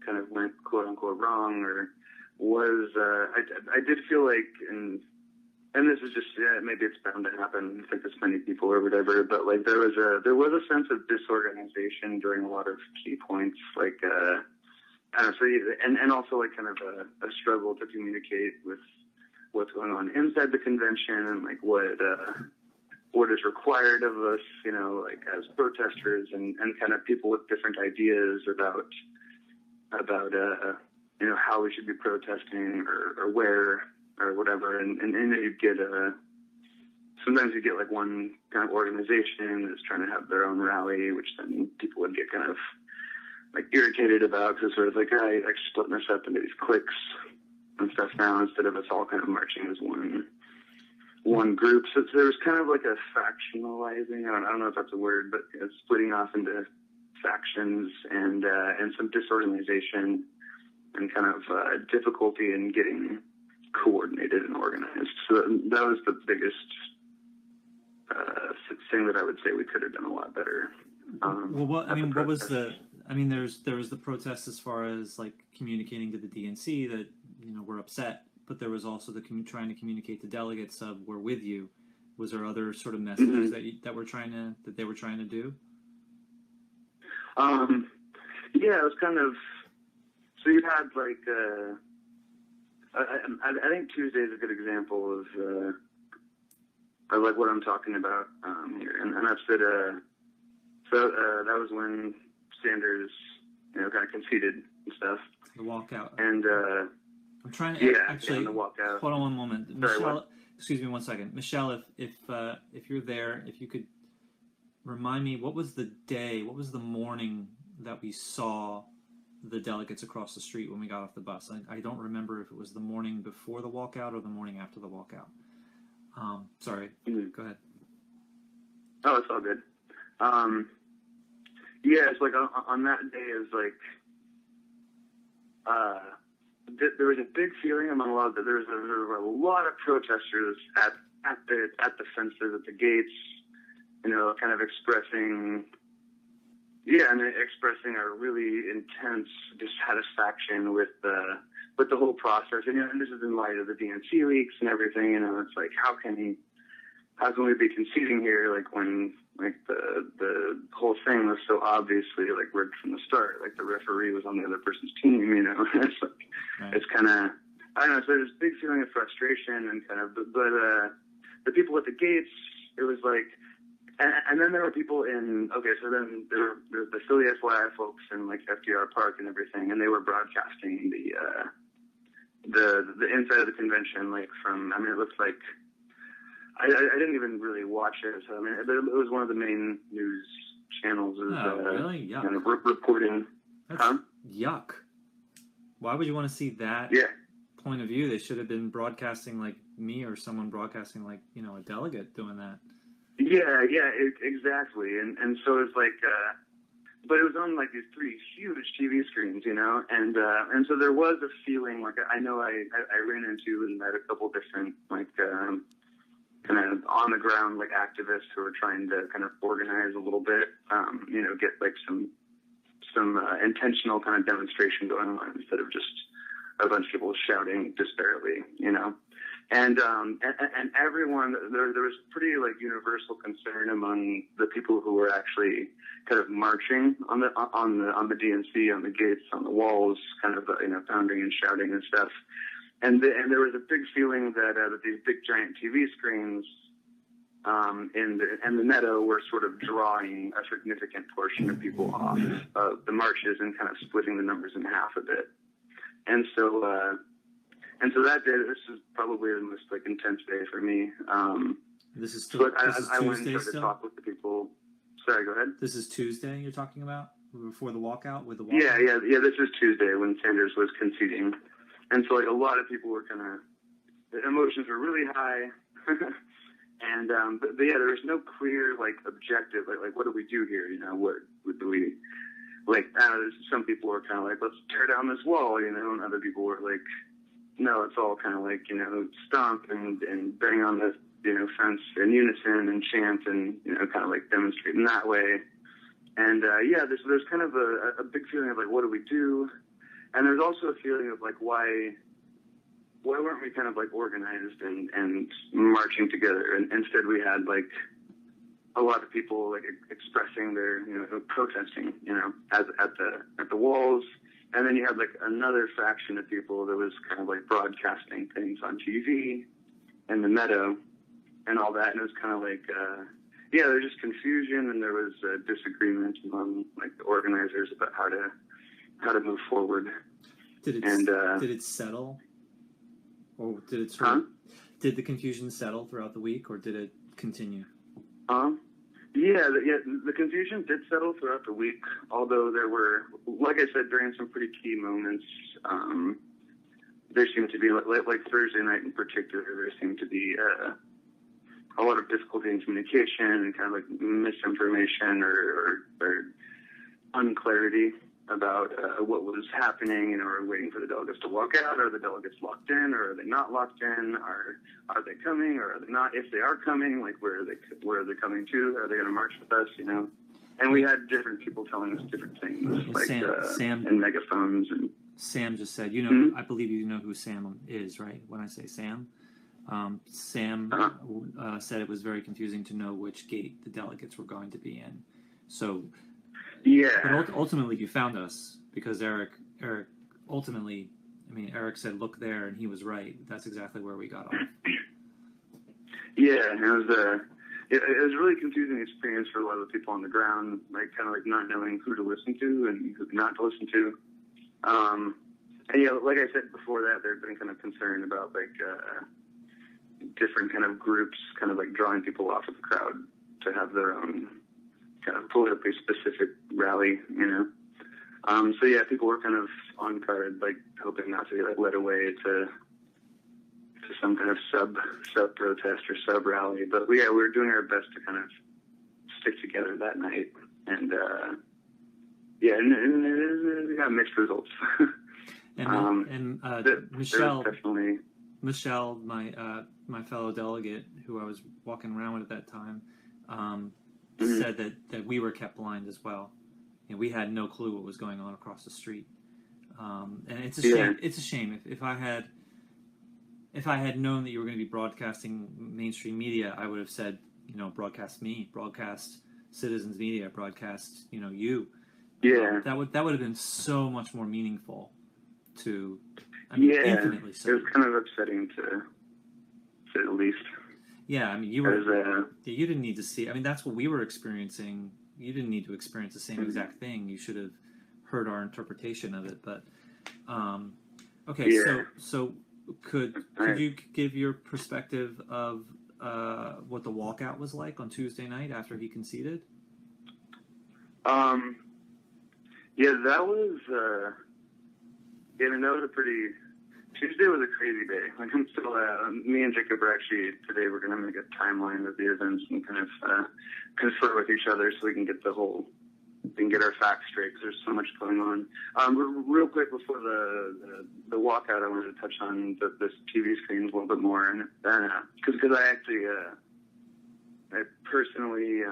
kind of went quote unquote wrong or was I did feel like and this is just maybe it's bound to happen with like this many people or whatever, but like there was a sense of disorganization during a lot of key points, like I don't know, so and also like kind of a struggle to communicate with what's going on inside the convention and like what is required of us, you know, like as protesters and kind of people with different ideas about you know how we should be protesting or where or whatever, and you get sometimes you get like one kind of organization that's trying to have their own rally, which then people would get kind of like irritated about because sort of like I splitting us up into these cliques and stuff now instead of us all kind of marching as one group. So there was kind of like a factionalizing. I don't know if that's a word, but splitting off into factions and some disorganization and kind of difficulty in getting coordinated and organized. So that was the biggest thing that I would say we could have done a lot better. What was the? I mean, there was the protest as far as like communicating to the DNC that you know we're upset, but there was also the trying to communicate to delegates of we're with you. Was there other sort of messages that they were trying to do? Yeah, it was kind of. So you had like. I think Tuesday is a good example of like what I'm talking about here, and that's that. So that was when Sanders, you know, kind of conceded and stuff. The walkout. And I'm trying to actually the walkout. Hold on one moment, Sorry, Michelle. Excuse me one second, Michelle. If you're there, if you could remind me, what was the day? What was the morning that we saw the delegates across the street when we got off the bus? I don't remember if it was the morning before the walkout or the morning after the walkout. Sorry. Go ahead. Oh, it's all good. Yeah, it's like on that day, it was like there was a big feeling among a lot of there were a lot of protesters at the fences at the gates, you know, kind of expressing a really intense dissatisfaction with the whole process. And, you know, and this is in light of the DNC leaks and everything. You know, it's like how can we be conceding here? Like when like the whole thing was so obviously like rigged from the start. Like the referee was on the other person's team, you know. It's like, Right. it's kind of, I don't know. So there's a big feeling of frustration and kind of, but the people at the gates, it was like, and then there were people in, okay, so then there were the Philly FYI folks in like FDR Park and everything, and they were broadcasting the inside of the convention, like from, I mean, it looks like, I didn't even really watch it, so I mean, it was one of the main news channels. Really? Yuck. Kind of reporting. That's yuck. Why would you want to see that point of view? They should have been broadcasting like me or someone broadcasting like, you know, a delegate doing that. Yeah, exactly. And so it's like, but it was on like these 3 huge TV screens, you know, and so there was a feeling like I know I ran into and met a couple different like kind of on the ground like activists who were trying to kind of organize a little bit, you know, get like some intentional kind of demonstration going on instead of just a bunch of people shouting disparately, you know. And everyone, there was pretty like universal concern among the people who were actually kind of marching on the DNC, on the gates, on the walls, kind of you know, pounding and shouting and stuff. And there was a big feeling that these big giant TV screens in the meadow were sort of drawing a significant portion of people off of the marches and kind of splitting the numbers in half a bit. And so that day, this is probably the most like intense day for me. This is still, I went and tried to talk with the people. Sorry, go ahead. This is Tuesday you're talking about? Before the walkout? With the walkout? Yeah, this is Tuesday when Sanders was conceding. And so like a lot of people were kind of, the emotions were really high. And, but yeah, there was no clear like objective, like what do we do here? You know, what do we, like, some people were kind of like, let's tear down this wall, you know, and other people were like, no, it's all kind of like, you know, stomp and bang on the, you know, fence in unison and chant and, you know, kind of like demonstrate in that way. And there's kind of a big feeling of like, what do we do? And there's also a feeling of like, why weren't we kind of like organized and marching together? And instead we had like a lot of people like expressing their, you know, protesting, you know, at the walls. And then you had like another faction of people that was kind of like broadcasting things on TV and the meadow and all that. And it was kind of like, there was just confusion and there was disagreement among like the organizers about how to move forward. Did it settle? Or did it did the confusion settle throughout the week or did it continue? The confusion did settle throughout the week, although there were, like I said, during some pretty key moments, there seemed to be, like Thursday night in particular, there seemed to be a lot of difficulty in communication and kind of like misinformation or unclarity about what was happening, you know, or waiting for the delegates to walk out. Are the delegates locked in, or are they not locked in? Are they coming, or are they not? If they are coming, like where are they coming to? Are they going to march with us? You know, and we had different people telling us different things, like Sam and megaphones. And Sam just said, you know, I believe you know who Sam is, right? When I say Sam, Sam said it was very confusing to know which gate the delegates were going to be in. So. Yeah. But ultimately, you found us because Eric ultimately, I mean, Eric said, look there, and he was right. That's exactly where we got off. Yeah, it was a really confusing experience for a lot of the people on the ground, like kind of like not knowing who to listen to and who not to listen to. And yeah, like I said before that, there'd been kind of concern about like different kind of groups kind of like drawing people off of the crowd to have their own kind of politically specific rally, you know. So yeah, people were kind of on guard, like hoping not to be like led away to some kind of sub protest or sub rally. But we were doing our best to kind of stick together that night, and we got mixed results. Michelle, my fellow delegate, who I was walking around with at that time, said that we were kept blind as well. And we had no clue what was going on across the street. And it's a shame. It's a shame. If I had known that you were going to be broadcasting mainstream media, I would have said, you know, broadcast me, broadcast Citizens Media broadcast, you. Yeah. That would have been so much more meaningful to, infinitely so. It was kind of upsetting to say the least. Yeah, you didn't need to see. That's what we were experiencing. You didn't need to experience the same exact thing. You should have heard our interpretation of it. But okay, yeah. so could you give your perspective of what the walkout was like on Tuesday night after he conceded? Yeah, that was that was a pretty. Tuesday was a crazy day. Like, I'm still, me and Jacob are actually, today we're going to make a timeline of the events and kind of confer with each other so we can get our facts straight, because there's so much going on. Real quick before the walkout, I wanted to touch on this TV screens a little bit more, and because I actually, I personally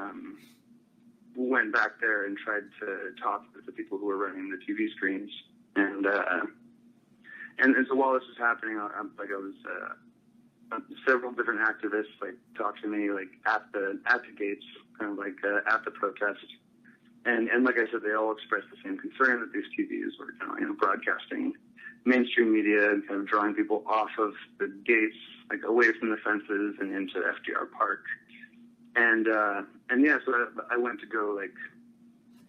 went back there and tried to talk with the people who were running the TV screens, and so while this was happening, several different activists talked to me at the gates, kind of at the protest, and like I said, they all expressed the same concern that these TVs were kind of broadcasting mainstream media and kind of drawing people off of the gates, away from the fences and into FDR Park, and yeah, so I went to go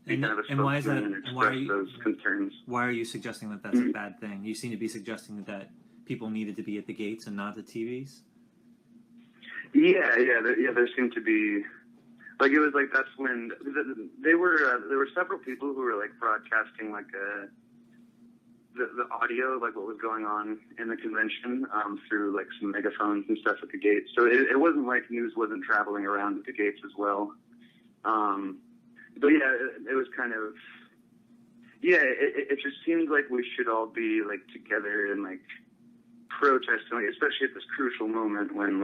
and why is that? And why are you, those concerns? Why are you suggesting that that's a bad thing? You seem to be suggesting that people needed to be at the gates and not the TVs. Yeah. There seemed to be it was that's when there were several people who were broadcasting the audio, what was going on in the convention through some megaphones and stuff at the gates. So it wasn't like news wasn't traveling around at the gates as well. But yeah, it was kind of, it just seemed like we should all be together and protesting, especially at this crucial moment when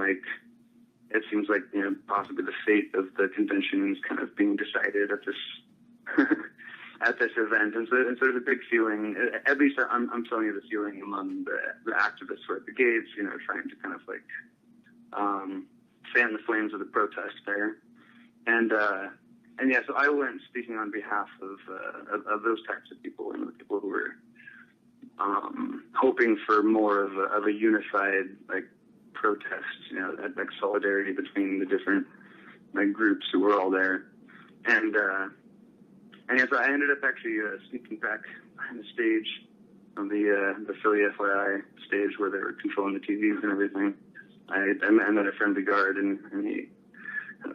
it seems possibly the fate of the convention is kind of being decided at this at this event. And so there's a big feeling, at least I'm telling you the feeling among the activists who are at the gates, trying to kind of fan the flames of the protest there. And yeah, so I went speaking on behalf of those types of people and the people who were hoping for more of a unified protest, that solidarity between the different groups who were all there, and yeah, so I ended up actually sneaking back behind the stage on the Philly FYI stage where they were controlling the TVs and everything. I met a friendly guard and he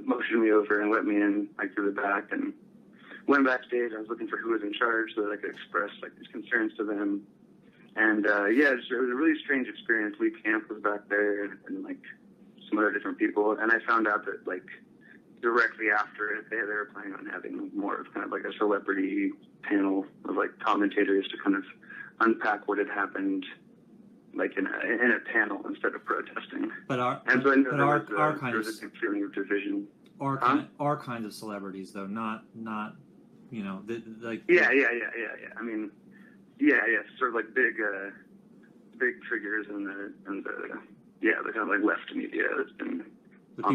motioned me over and let me in through the back, and went backstage. I was looking for who was in charge so that I could express these concerns to them. And yeah, it was a really strange experience. Lee Camp was back there and some other different people, and I found out that directly after it, they were planning on having more of kind of a celebrity panel of commentators to kind of unpack what had happened in a panel instead of protesting. But our and so our there was a big feeling of division. Our kinds of celebrities, though, not Yeah. I mean, yeah, sort of big figures in the the kind of left media that's been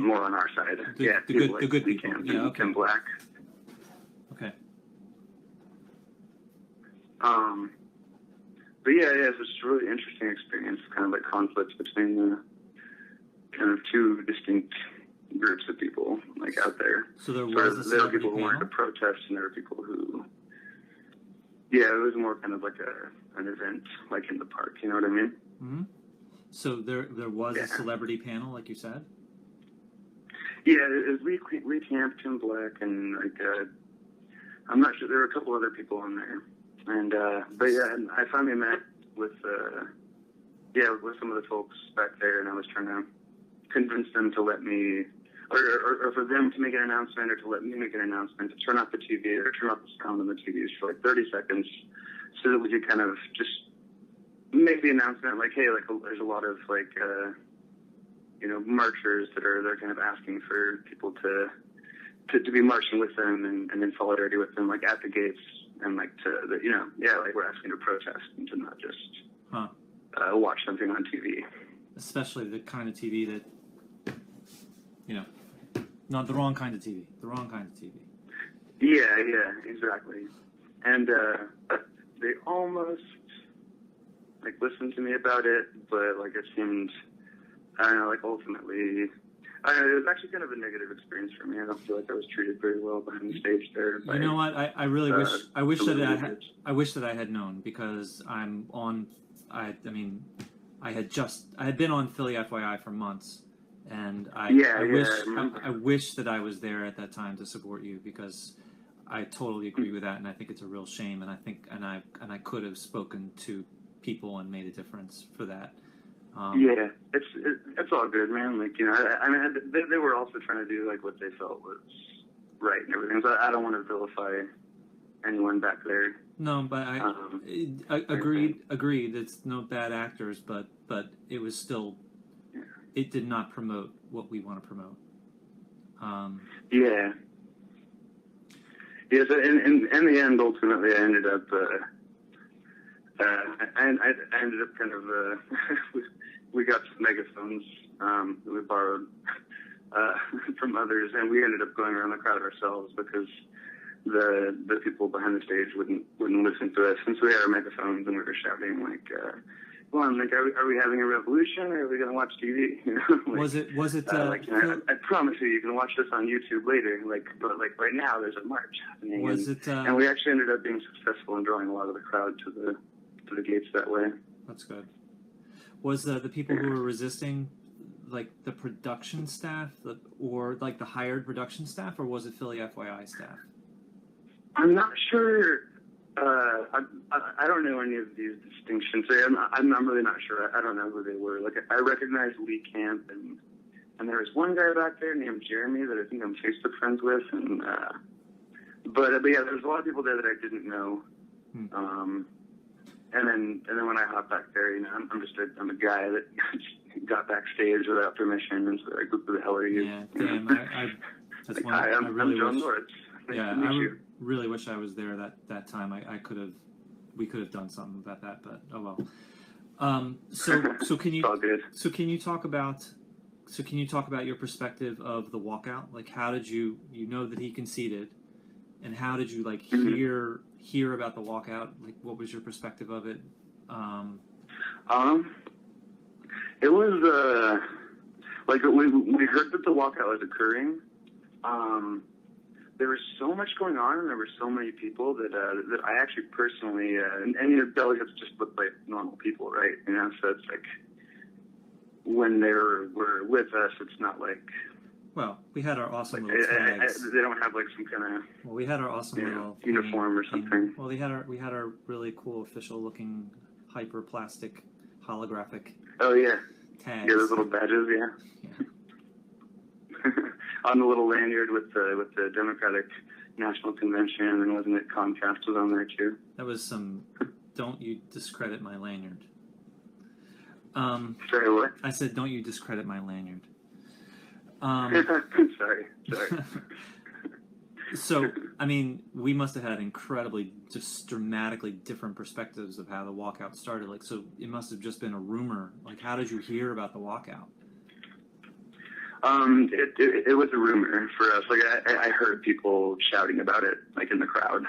more on our side. The good people. Yeah, okay. Tim Black. Okay. But yeah, it was a really interesting experience, kind of conflicts between the kind of two distinct groups of people out there. So there were people who wanted to protest, and there were people who, it was more kind of an event in the park. You know what I mean? Mm-hmm. So there was a celebrity panel, like you said. Yeah, it was Lee Camp, Tim Black, and I'm not sure, there were a couple other people on there. And but yeah, and I finally met with some of the folks back there, and I was trying to convince them to let me, or for them to make an announcement, or to let me make an announcement, to turn off the TV or turn off the sound on the TVs for 30 seconds, so that we could kind of just make the announcement hey, there's a lot of marchers that are kind of asking for people to be marching with them and in solidarity with them at the gates. And we're asking to protest and to not just watch something on TV. Especially the kind of TV that Not the wrong kind of TV. The wrong kind of TV. Yeah, exactly. And they almost like listened to me about it, but like it seemed, I don't know, like ultimately, I don't know, it was actually kind of a negative experience for me. I don't feel like I was treated very well behind the stage there. You know what? I really wish I wish that I had known, because I'm on. I mean, I had been on Philly FYI for months, and I wish that I was there at that time to support you, because I totally agree with that, and I think it's a real shame, and I could have spoken to people and made a difference for that. Yeah, it's all good, man. Like, you know, I mean, they were also trying to do like what they felt was right and everything. So I don't want to vilify anyone back there. No, but I agreed. It's no bad actors, but it was still, it did not promote what we want to promote. Yeah. Yeah. So in the end, ultimately, I ended up. I ended up kind of. We got some megaphones that we borrowed from others, and we ended up going around the crowd ourselves, because the people behind the stage wouldn't listen to us, and so we had our megaphones and we were shouting like, "Well, I'm like, are we having a revolution, or are we going to watch TV?" You know, like, was it? Like, you know, I promise you can watch this on YouTube later. Like, but like right now, there's a march happening. And we actually ended up being successful in drawing a lot of the crowd to the gates that way. That's good. Was the people who were resisting, like the production staff, or like the hired production staff, or was it Philly FYI staff? I'm not sure. I don't know any of these distinctions. I'm really not sure. I don't know who they were. Like, I recognize Lee Camp, and there was one guy back there named Jeremy that I think I'm Facebook friends with, and but yeah, there's a lot of people there that I didn't know. And then when I hopped back there, you know, I'm a guy that got backstage without permission, and so like, who the hell are you? Yeah, damn. That's one. Hi, I'm John Laurits. I really wish I was there that time. We could have done something about that, but oh well. So can you? It's all good. So can you talk about your perspective of the walkout? Like, how did you know that he conceded, and how did you like hear about the walkout? Like, what was your perspective of it? It was like we heard that the walkout was occurring. There was so much going on, and there were so many people that I actually personally and you know, delegates just look like normal people, right? You know, so it's like when they were with us, it's not like. Well, we had our awesome like, little tags. They don't have like some kind of. Well, we had our awesome little uniform or something. Well, we had our really cool official looking hyper plastic holographic. Oh yeah. Tags. Yeah, those little badges. Yeah. On the little lanyard with the Democratic National Convention, and wasn't it Comcast was on there too? That was some. Don't you discredit my lanyard? Sorry, what? I said, don't you discredit my lanyard? Sorry. So, I mean, we must have had incredibly, just dramatically different perspectives of how the walkout started. Like, so it must have just been a rumor. Like, how did you hear about the walkout? It was a rumor for us. Like, I heard people shouting about it, like, in the crowd.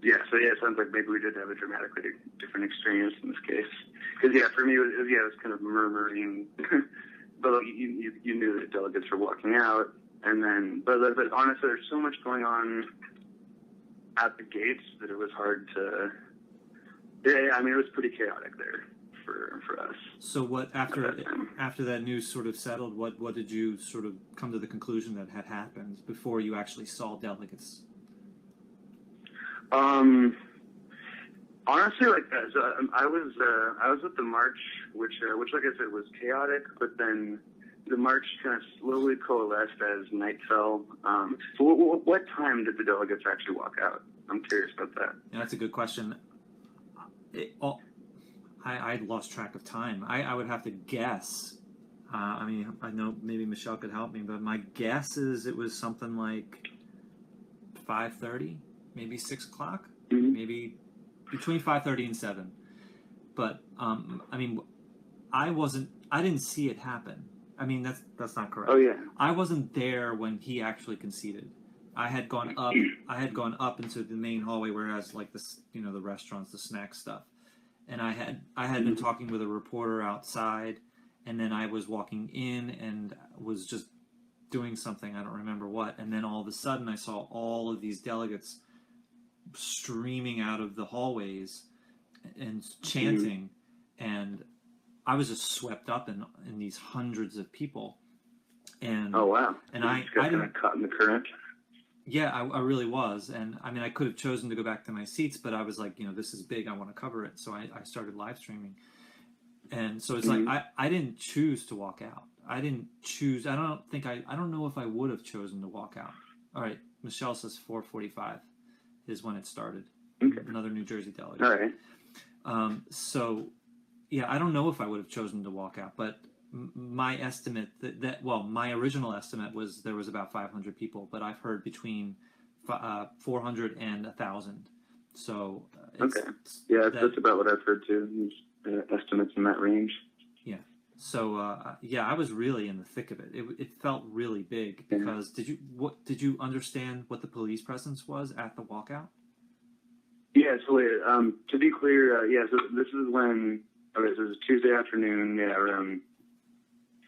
Yeah, so yeah, it sounds like maybe we did have a dramatically different experience in this case. Because, yeah, for me, it was kind of murmuring. But like, you knew that delegates were walking out. And then, but honestly, there's so much going on at the gates that it was hard to. Yeah, I mean, it was pretty chaotic there for us. So what after that news sort of settled? What did you sort of come to the conclusion that had happened before you actually saw delegates? Honestly, like so I was at the march, which like I said was chaotic, but then the march kind of slowly coalesced as night fell. So what time did the delegates actually walk out? I'm curious about that. Yeah, that's a good question. I lost track of time. I would have to guess. I mean, I know maybe Michelle could help me, but my guess is it was something like 5:30, maybe 6 o'clock, maybe between 5:30 and 7. But I mean, I didn't see it happen. I mean, that's not correct. Oh yeah. I wasn't there when he actually conceded. I had gone up into the main hallway where it has like this, you know, the restaurants, the snack stuff. And I had been talking with a reporter outside, and then I was walking in and was just doing something, I don't remember what, and then all of a sudden I saw all of these delegates streaming out of the hallways and chanting, and I was just swept up in these hundreds of people. And oh wow. And I got kind of caught in the current. Yeah, I really was. And I mean, I could have chosen to go back to my seats, but I was like, you know, this is big, I want to cover it. So I started live streaming. And so it's like, I didn't choose to walk out. I didn't choose. I don't know if I would have chosen to walk out. All right. Michelle says 4:45 is when it started. Okay. Another New Jersey delegate. All right. So yeah, I don't know if I would have chosen to walk out, but my estimate my original estimate was there was about 500 people, but I've heard between 400 and 1,000. So okay. Yeah, that's about what I've heard too. Estimates in that range. Yeah. So yeah, I was really in the thick of it. It felt really big because did you understand what the police presence was at the walkout? Yeah. So to be clear, so this is when so it was Tuesday afternoon. Yeah, around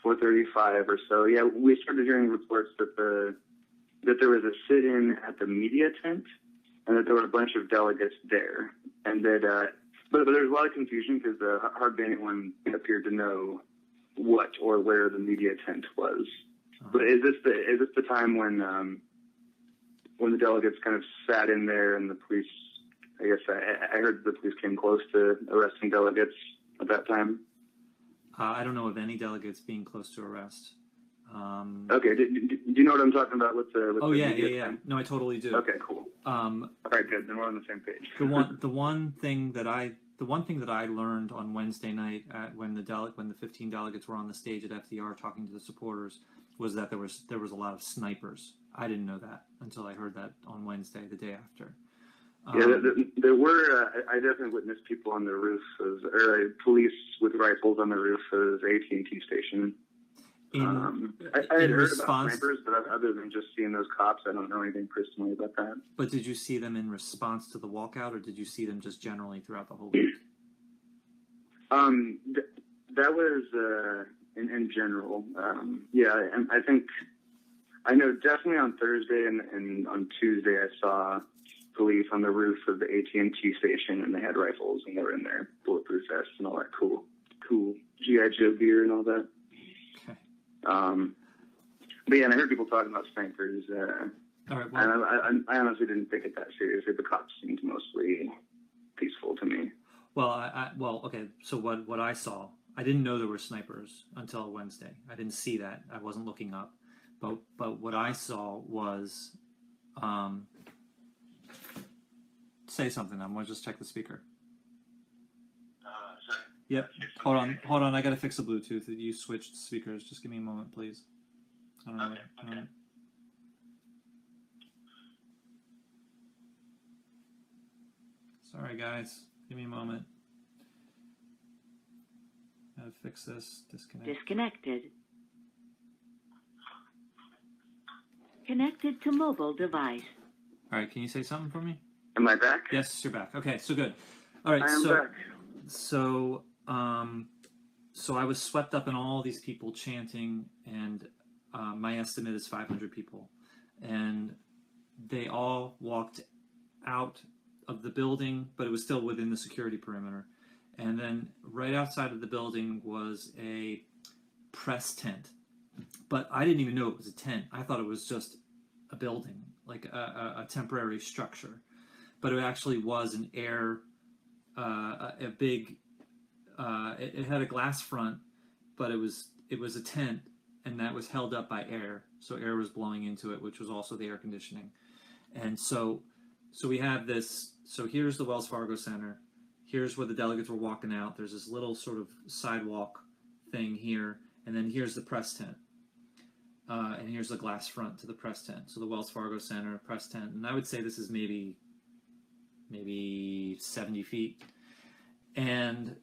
4:35 or so. Yeah, we started hearing reports that there was a sit-in at the media tent, and that there were a bunch of delegates there, and that but there was a lot of confusion because hardly anyone appeared to know what or where the media tent was. But is this the time when the delegates kind of sat in there and the police? I guess I heard the police came close to arresting delegates at that time. I don't know of any delegates being close to arrest. Okay, do you know what I'm talking about with the? Yeah. No, I totally do. Okay, cool. All right, good. Then we're on the same page. The one thing that I learned on Wednesday night when the 15 delegates were on the stage at FDR talking to the supporters was that there was a lot of snipers. I didn't know that until I heard that on Wednesday, the day after. There were. I definitely witnessed people on the roof police with rifles on the roof of the AT&T station. I had heard about snipers, but other than just seeing those cops, I don't know anything personally about that. But did you see them in response to the walkout, or did you see them just generally throughout the whole week? That was in general. And I think I know definitely on Thursday and on Tuesday I saw police on the roof of the AT&T station, and they had rifles and they were in there, bulletproof vests and all that cool GI Joe gear and all that. Okay. But yeah, and I heard people talking about snipers. All right. Well, and I honestly didn't take it that seriously. The cops seemed mostly peaceful to me. Well, okay. So what I saw, I didn't know there were snipers until Wednesday. I didn't see that. I wasn't looking up. But what I saw was, say something. I'm gonna just check the speaker. Sorry. Yep. Hold on. I gotta fix the Bluetooth. You switched speakers. Just give me a moment, please. I don't know. Okay. Sorry, guys. Give me a moment. Gotta fix this. Disconnected. Connected to mobile device. All right. Can you say something for me? Am I back? Yes, you're back. Okay, so good. All right. I am back. So I was swept up in all these people chanting, and my estimate is 500 people, and they all walked out of the building, but it was still within the security perimeter. And then right outside of the building was a press tent, but I didn't even know it was a tent. I thought it was just a building, like a temporary structure, but it actually was an air, a big. It had a glass front, but it was a tent, and that was held up by air. So air was blowing into it, which was also the air conditioning. And so we have this. So here's the Wells Fargo Center. Here's where the delegates were walking out. There's this little sort of sidewalk thing here, and then here's the press tent. And here's the glass front to the press tent. So the Wells Fargo Center press tent, and I would say this is maybe 70 feet. And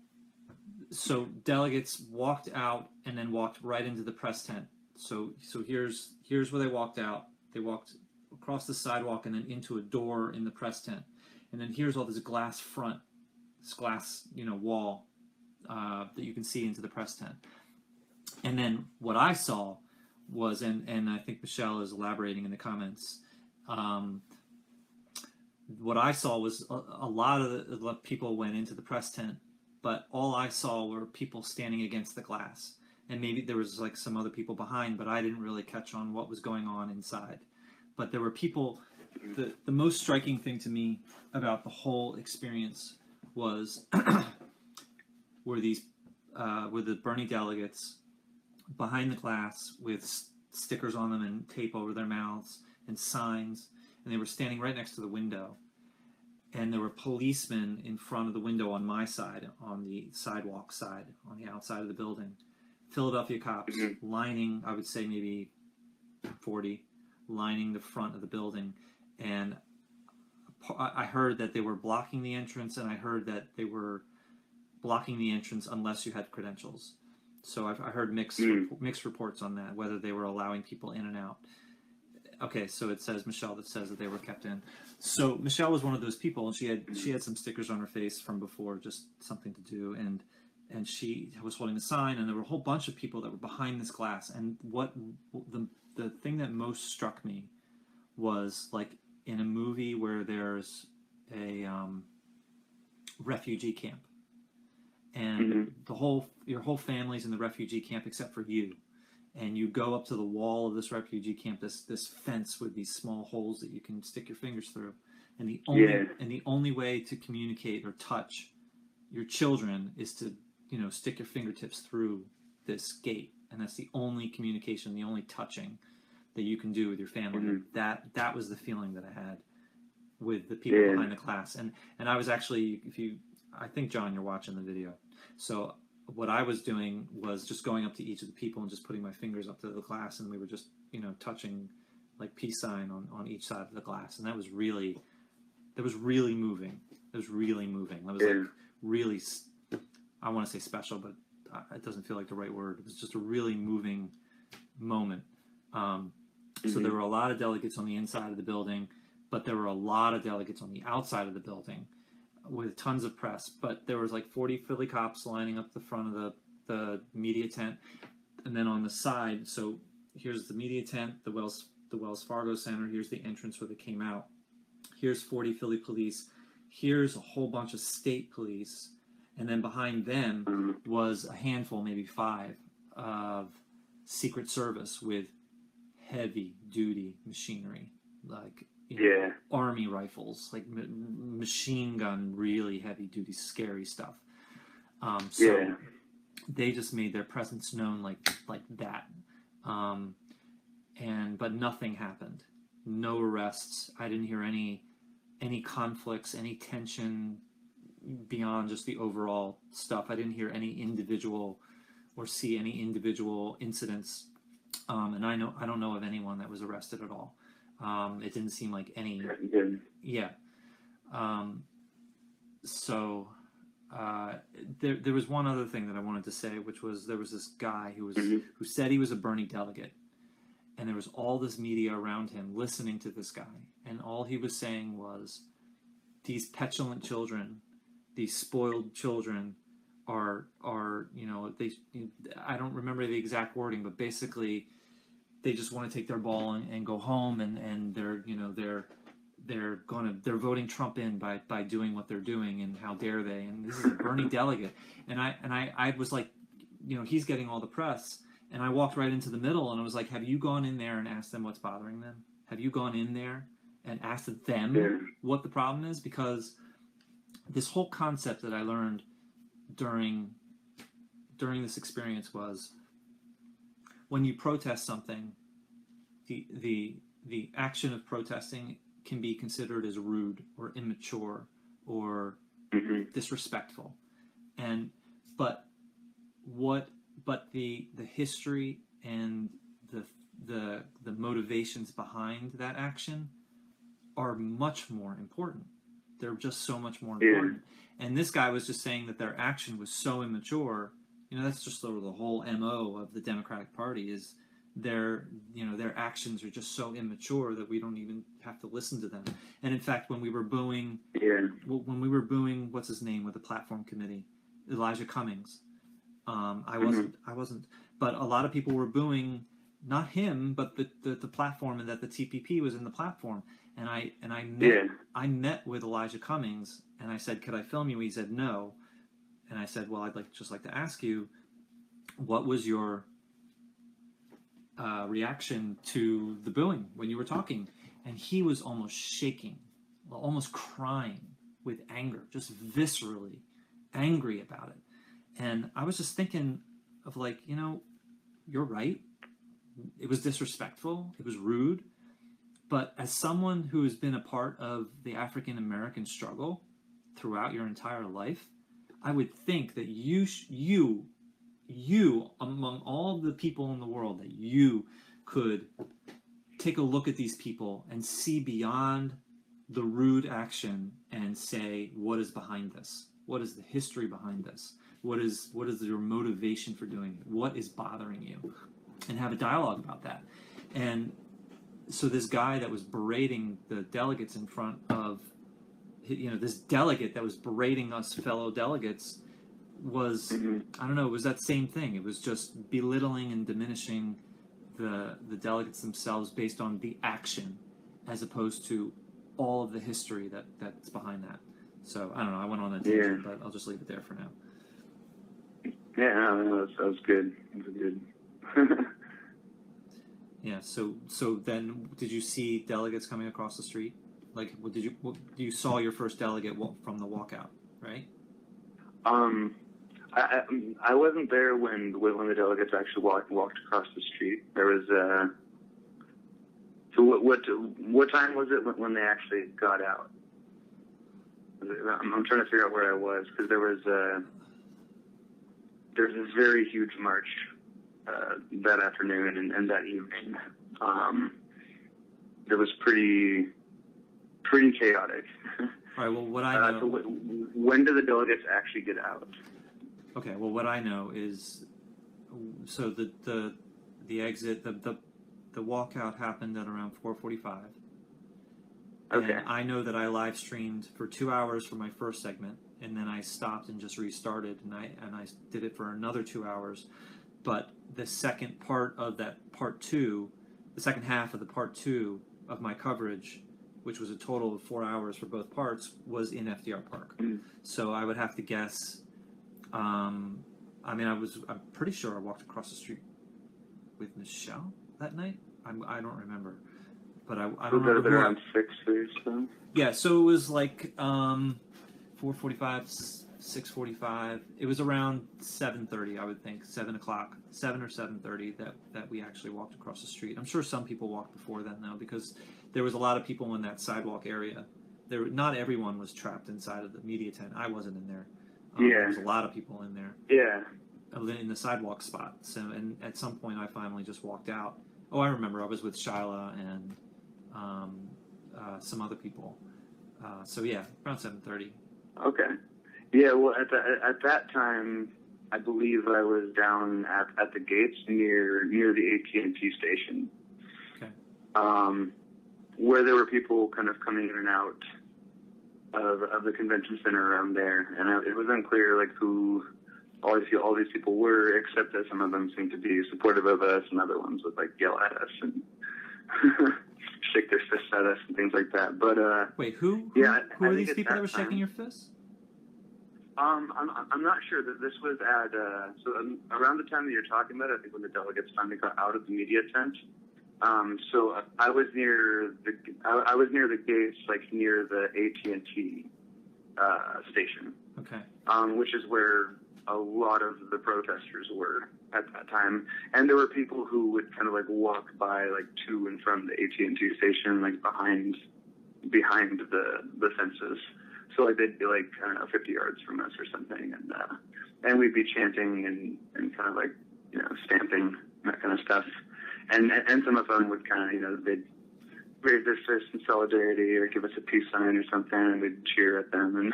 so delegates walked out and then walked right into the press tent. So here's where they walked out. They walked across the sidewalk and then into a door in the press tent. And then here's all this glass wall that you can see into the press tent. And then what I saw was, and I think Michelle is elaborating in the comments, what I saw was a lot of the people went into the press tent, but all I saw were people standing against the glass. And maybe there was like some other people behind, but I didn't really catch on what was going on inside. But there were people. The most striking thing to me about the whole experience was were the Bernie delegates behind the glass with stickers on them and tape over their mouths and signs, and they were standing right next to the window. And there were policemen in front of the window on my side, on the sidewalk side, on the outside of the building. Philadelphia cops lining, I would say maybe 40, lining the front of the building. And I heard that they were blocking the entrance, and I heard that they were blocking the entrance unless you had credentials. So I heard mixed reports on that, whether they were allowing people in and out. Okay, so it says Michelle that says that they were kept in. So Michelle was one of those people, and she had some stickers on her face from before, just something to do, and she was holding a sign, and there were a whole bunch of people that were behind this glass. And what the thing that most struck me was like in a movie where there's a refugee camp, and your whole family's in the refugee camp except for you. And you go up to the wall of this refugee camp, this fence with these small holes that you can stick your fingers through. And the only way to communicate or touch your children is to, stick your fingertips through this gate. And that's the only communication, the only touching that you can do with your family. That was the feeling that I had with the people behind the glass. And I was actually, I think, John, you're watching the video. So what I was doing was just going up to each of the people and just putting my fingers up to the glass, and we were just, touching like peace sign on each side of the glass. And that was really moving. It was really moving. That was like really, I want to say special, but it doesn't feel like the right word. It was just a really moving moment. So there were a lot of delegates on the inside of the building, but there were a lot of delegates on the outside of the building with tons of press. But there was like 40 Philly cops lining up the front of the media tent. And then on the side, so here's the media tent, the Wells Fargo Center. Here's the entrance where they came out. Here's 40 Philly police. Here's a whole bunch of state police. And then behind them was a handful, maybe 5, of Secret Service with heavy duty machinery, like army rifles, like machine gun, really heavy duty, scary stuff. So they just made their presence known like that. But nothing happened. No arrests. I didn't hear any conflicts, any tension beyond just the overall stuff. I didn't hear any individual or see any individual incidents. And I don't know of anyone that was arrested at all. It didn't seem like any. Yeah. There was one other thing that I wanted to say, which was there was this guy who said he was a Bernie delegate, and there was all this media around him listening to this guy, and all he was saying was, these petulant children, these spoiled children are they. I don't remember the exact wording, but basically, they just want to take their ball and go home, and they're voting Trump in by doing what they're doing, and how dare they? And this is a Bernie delegate, and I was like, he's getting all the press, and I walked right into the middle, and I was like, have you gone in there and asked them what's bothering them? Have you gone in there and asked them what the problem is? Because this whole concept that I learned during this experience was, when you protest something, the action of protesting can be considered as rude or immature or disrespectful, but the history and the motivations behind that action are much more important. They're just so much more Yeah. important. And this guy was just saying that their action was so immature. You know, that's just sort of the whole MO of the Democratic Party is their actions are just so immature that we don't even have to listen to them. And in fact, when we were booing, what's his name with the platform committee, Elijah Cummings, I wasn't, but a lot of people were booing not him, but the platform, and that the TPP was in the platform. And I met with Elijah Cummings, and I said, "Could I film you?" He said, "No." And I said, "Well, I'd just like to ask you, what was your reaction to the booing when you were talking?" And he was almost shaking, almost crying with anger, just viscerally angry about it. And I was just thinking of you're right. It was disrespectful. It was rude. But as someone who has been a part of the African American struggle throughout your entire life, I would think that you, among all the people in the world, that you could take a look at these people and see beyond the rude action and say, what is behind this? What is the history behind this? What is your motivation for doing it? What is bothering you? And have a dialogue about that. And so this guy that was berating the delegates in front of, this delegate that was berating us fellow delegates was, I don't know, it was that same thing. It was just belittling and diminishing the delegates themselves based on the action, as opposed to all of the history that's behind that. So I don't know, I went on a tangent, but I'll just leave it there for now. Yeah, no, that was good. That was good. Yeah. So then, did you see delegates coming across the street? Like, you saw your first delegate from the walkout, right? I wasn't there when the delegates actually walked across the street. There was so what time was it when they actually got out? I'm trying to figure out where I was, because there's this very huge march that afternoon and that evening. It was pretty chaotic. All right. Well, what I know. So when do the delegates actually get out? Okay. Well, what I know is, so the exit, the walkout happened at around 4:45. Okay. And I know that I live streamed for 2 hours for my first segment, and then I stopped and just restarted, and I did it for another 2 hours. But the second part of that part two, the second half of the part two of my coverage, which was a total of 4 hours for both parts, was in FDR Park. So I would have to guess. I'm pretty sure I walked across the street with Michelle that night. I don't remember, but I don't remember. Around 6 or so. Yeah, so it was like 4:45, 6:45. It was around 7:30, I would think, 7 o'clock, 7 or 7:30 that we actually walked across the street. I'm sure some people walked before then, though, because there was a lot of people in that sidewalk area. Not everyone was trapped inside of the media tent. I wasn't in there. There was a lot of people in there. Yeah. In the sidewalk spot. So, and at some point, I finally just walked out. Oh, I remember. I was with Shyla and some other people. So yeah, around 7:30. Okay. Yeah. Well, at that time, I believe I was down at the gates near the AT&T station. Okay. Where there were people kind of coming in and out of the convention center around there, and it was unclear like who all these people were, except that some of them seemed to be supportive of us, and other ones would like yell at us and shake their fists at us and things like that. But wait, who are these people that were shaking your fists? I'm not sure. That this was at around the time that you're talking about, I think when the delegates finally got out of the media tent. So I was near the gates, like near the AT&T station. Okay. Which is where a lot of the protesters were at that time, and there were people who would kind of like walk by like to and from the AT&T station, like behind the fences. So like they'd be like, I don't know, 50 yards from us or something, and we'd be chanting and kind of like, stamping, that kind of stuff. And some of them would kind of, raise their fist in solidarity or give us a peace sign or something, and we'd cheer at them. And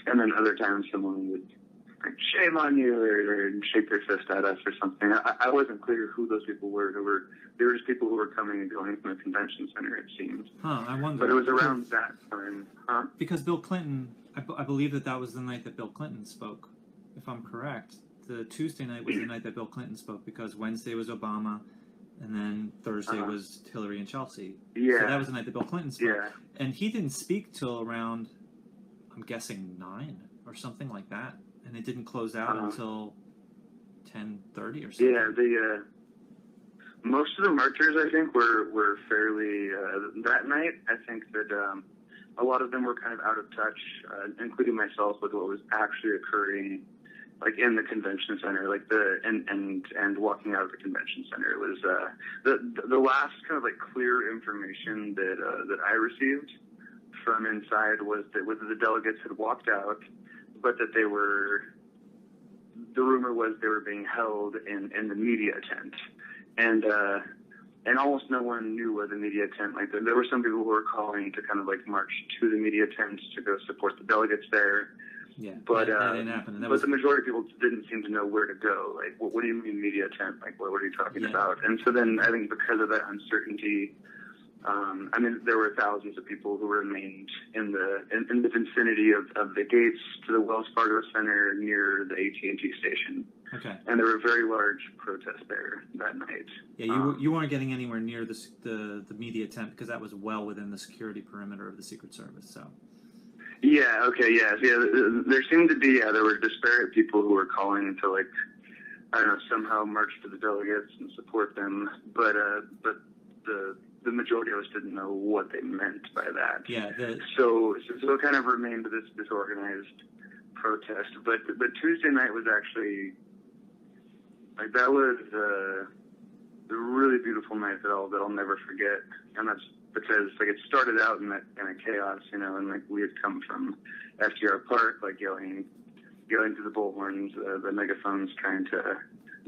and then other times someone would like, shame on you, or shake their fist at us or something. I wasn't clear who those people were. They were just people who were coming and going from the convention center, it seemed. I wonder. But it was around that time. Because Bill Clinton, I believe that was the night that Bill Clinton spoke, if I'm correct. The Tuesday night was the night that Bill Clinton spoke, because Wednesday was Obama, and then Thursday was Hillary and Chelsea. Yeah. So that was the night that Bill Clinton spoke. Yeah. And he didn't speak till around, I'm guessing, 9 or something like that. And it didn't close out until 10:30 or something. Yeah, most of the marchers, I think, were fairly, that night, I think that a lot of them were kind of out of touch, including myself, with what was actually occurring, like in the convention center, like and walking out of the convention center. It was the last kind of like clear information that I received from inside was that the delegates had walked out, but that the rumor was they were being held in the media tent, and almost no one knew where the media tent. Like there were some people who were calling to kind of like march to the media tent to go support the delegates there. Yeah, but that didn't happen. But the majority of people didn't seem to know where to go. Like, what do you mean media tent? Like, what are you talking about? And so then I think because of that uncertainty, I mean, there were thousands of people who remained in the vicinity of the gates to the Wells Fargo Center near the AT&T station. Okay. And there were very large protests there that night. Yeah, you weren't getting anywhere near the media tent, because that was well within the security perimeter of the Secret Service. So. Yeah. Okay. Yeah. There seemed to be there were disparate people who were calling to, like, I don't know, somehow march to the delegates and support them, but the majority of us didn't know what they meant by that. Yeah. So it kind of remained this disorganized protest. But Tuesday night was actually, like, that was a really beautiful night that I'll never forget, and that's because, like, it started out in that kind of chaos, you know, and like we had come from FDR Park, like yelling through the bullhorns, the megaphones, trying to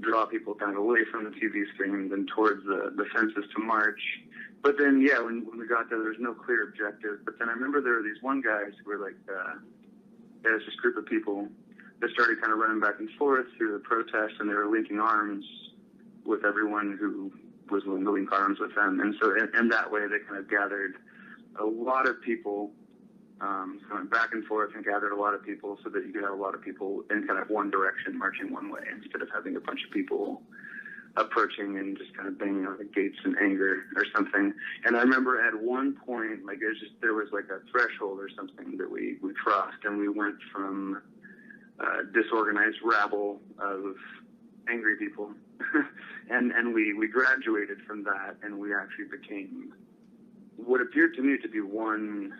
draw people kind of away from the TV screens and towards the fences to march. But then, yeah, when we got there was no clear objective. But then I remember there were these one guys who were like, there was this group of people that started kind of running back and forth through the protest, and they were linking arms with everyone who was willing to link arms with them. And so in that way, they kind of gathered a lot of people, went back and forth and gathered a lot of people so that you could have a lot of people in kind of one direction marching one way, instead of having a bunch of people approaching and just kind of banging on the gates in anger or something. And I remember at one point, like, there was like a threshold or something that we crossed, and we went from disorganized rabble of angry people and we graduated from that, and we actually became what appeared to me to be one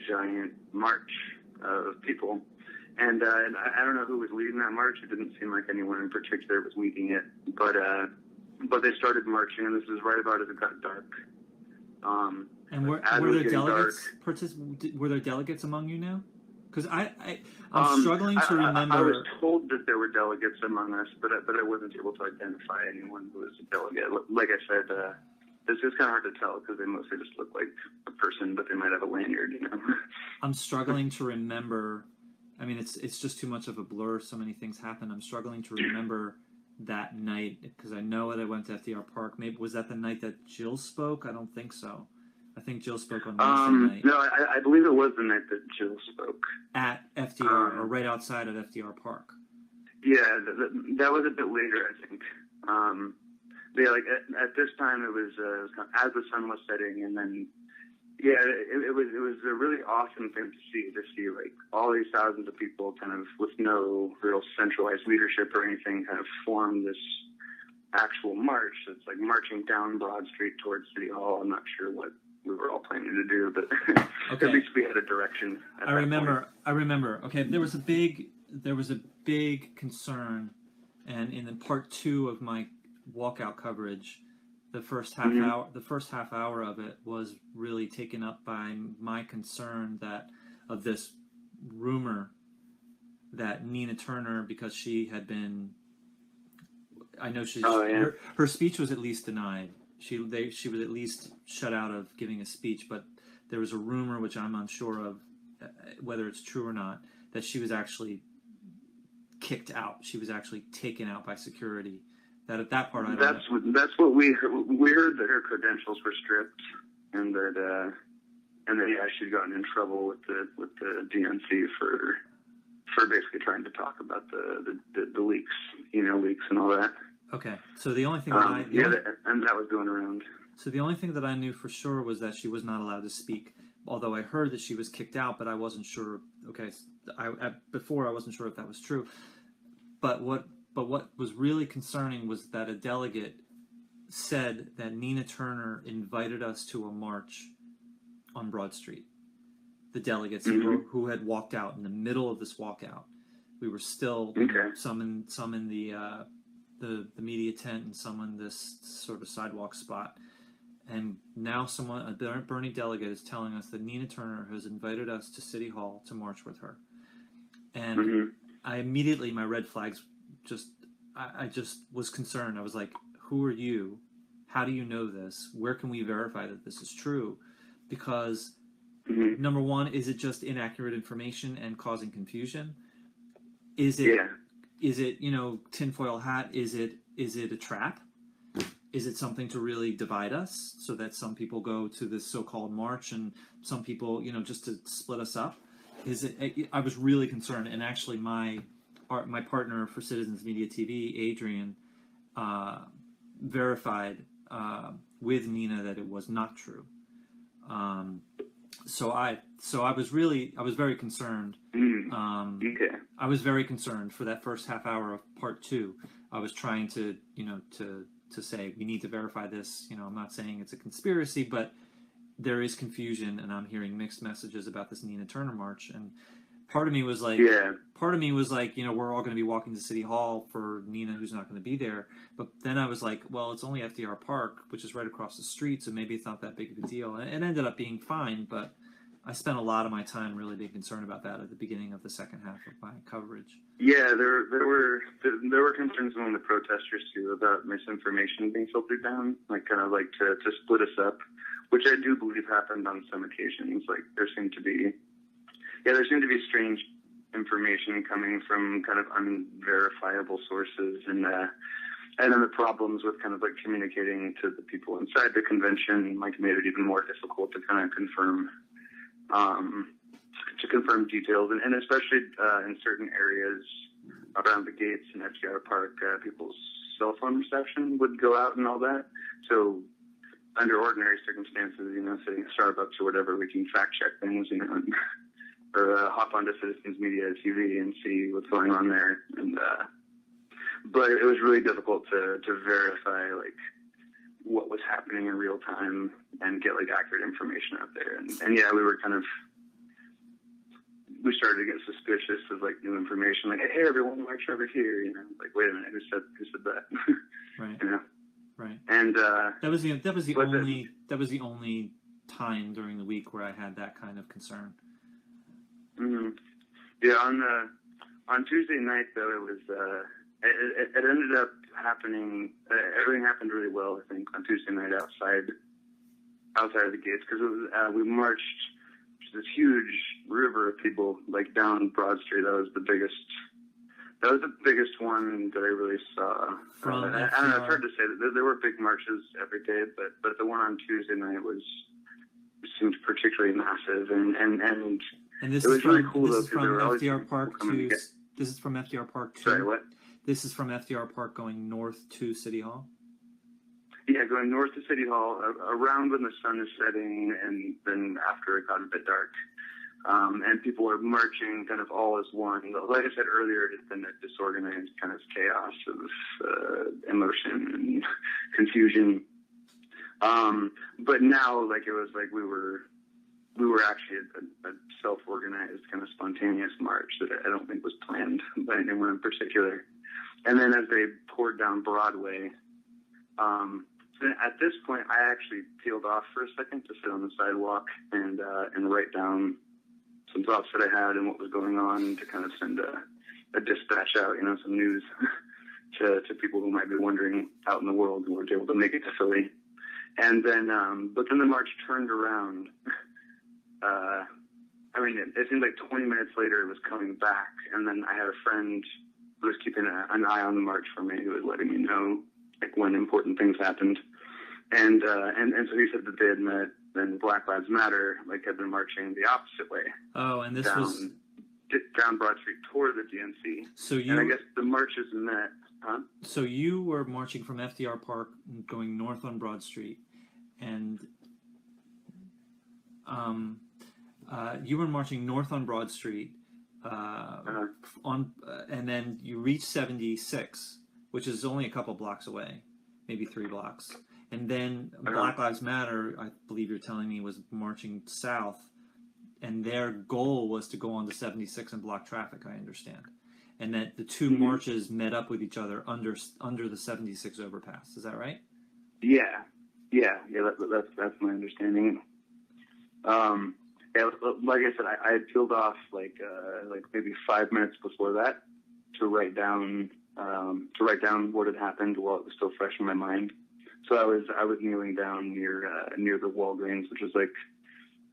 giant march of people. And I don't know who was leading that march. It didn't seem like anyone in particular was leading it, but they started marching, and this was right about as it got dark. And were there delegates? Were there delegates among you now? Because I'm struggling to remember. I was told that there were delegates among us, but I wasn't able to identify anyone who was a delegate. Like I said, it's just kind of hard to tell because they mostly just look like a person, but they might have a lanyard, you know. I'm struggling to remember. I mean, it's just too much of a blur. So many things happen. I'm struggling to remember that night, because I know that I went to FDR Park. Maybe was that the night that Jill spoke? I don't think so. I think Jill spoke on Wednesday night. No, I believe it was the night that Jill spoke. At FDR, or right outside of FDR Park. Yeah, that was a bit later, I think. Yeah, like at this time it was kind of as the sun was setting, and then yeah, it was a really awesome thing to see like all these thousands of people kind of with no real centralized leadership or anything kind of form this actual march. It's like marching down Broad Street towards City Hall. I'm not sure what we were all planning to do, but okay. At least we had a direction. I remember. Okay, there was a big concern, and in the part 2 of my walkout coverage, the first half hour of it was really taken up by my concern of this rumor that Nina Turner, because she had been, I know her speech was at least denied. She was at least shut out of giving a speech, but there was a rumor, which I'm unsure of whether it's true or not, that she was actually kicked out. She was actually taken out by security. That part I don't know. That's what we heard. We heard that her credentials were stripped, and that yeah, she'd gotten in trouble with the DNC for basically trying to talk about the leaks, leaks and all that. Okay, so the only thing and that was going around. So the only thing that I knew for sure was that she was not allowed to speak. Although I heard that she was kicked out, but I wasn't sure. Okay, before I wasn't sure if that was true. But what was really concerning was that a delegate said that Nina Turner invited us to a march on Broad Street. The delegates who had walked out in the middle of this walkout. We were still some in the media tent and some in this sort of sidewalk spot. And now a Bernie delegate is telling us that Nina Turner has invited us to City Hall to march with her. And I immediately, my red flags I just was concerned. I was like, who are you? How do you know this? Where can we verify that this is true? Because number one, is it just inaccurate information and causing confusion? Is it, tinfoil hat? Is it a trap? Is it something to really divide us so that some people go to this so-called march and some people, just to split us up? I was really concerned. And actually my partner for Citizens Media TV, Adrian, verified with Nina that it was not true. So I was very concerned. I was very concerned for that first half hour of part 2. I was trying to say we need to verify this. I'm not saying it's a conspiracy, but there is confusion, and I'm hearing mixed messages about this Nina Turner march. And part of me was like, we're all going to be walking to City Hall for Nina, who's not going to be there. But then I was like, well, it's only FDR Park, which is right across the street, so maybe it's not that big of a deal. And it ended up being fine, but I spent a lot of my time really being concerned about that at the beginning of the second half of my coverage. Yeah, there were concerns among the protesters too about misinformation being filtered down, to split us up, which I do believe happened on some occasions. Like there seemed to be strange information coming from kind of unverifiable sources, and then the problems with kind of like communicating to the people inside the convention made it even more difficult to kind of confirm details, and especially in certain areas around the gates in FDR Park, people's cell phone reception would go out and all that. So under ordinary circumstances, sitting at Starbucks or whatever, we can fact check things, or hop onto Citizens Media TV and see what's going on there. And but it was really difficult to verify what was happening in real time and get accurate information out there. And yeah, we started to get suspicious of new information, hey everyone, march over here, wait a minute, who said that? Right. Right. And that was the only time during the week where I had that kind of concern. Yeah, on Tuesday night though, it was it ended up happening. Everything happened really well, I think, on Tuesday night outside of the gates, because we marched this huge river of people down Broad Street. That was the biggest one that I really saw. I don't know, it's hard to say. There were big marches every day, but the one on Tuesday night seemed particularly massive, and this it was really cool. This is from FDR Park to. This is from FDR Park to. Sorry, what? This is from FDR Park going north to City Hall. Yeah, going north to City Hall, around when the sun is setting, and then after it got a bit dark. And people are marching kind of all as one. Like I said earlier, it has been a disorganized kind of chaos of emotion and confusion. But now, it was we were actually a self-organized kind of spontaneous march that I don't think was planned by anyone in particular. And then as they poured down Broadway, at this point, I actually peeled off for a second to sit on the sidewalk and write down some thoughts that I had and what was going on, to kind of send a dispatch out, some news to people who might be wondering out in the world who weren't able to make it to Philly. And then, but then the march turned around. I mean, it seemed like 20 minutes later it was coming back, and then I had a friend who was keeping an eye on the march for me, who was letting me know like when important things happened. And so he said that they had met, then Black Lives Matter like had been marching the opposite way. Oh, and this was down Broad Street toward the DNC. So and I guess the marches met. Huh? So you were marching from FDR Park going north on Broad Street, and you were marching north on Broad Street, and then you reached 76, which is only a couple blocks away, maybe 3 blocks. And then Black Lives Matter, I believe you're telling me, was marching south, and their goal was to go on to 76 and block traffic, I understand. And that the two marches met up with each other under the 76 overpass. Is that right? Yeah. That's my understanding. Yeah, like I said, I had peeled off like maybe 5 minutes before that to write down what had happened while it was still fresh in my mind. So I was kneeling down near the Walgreens, which was like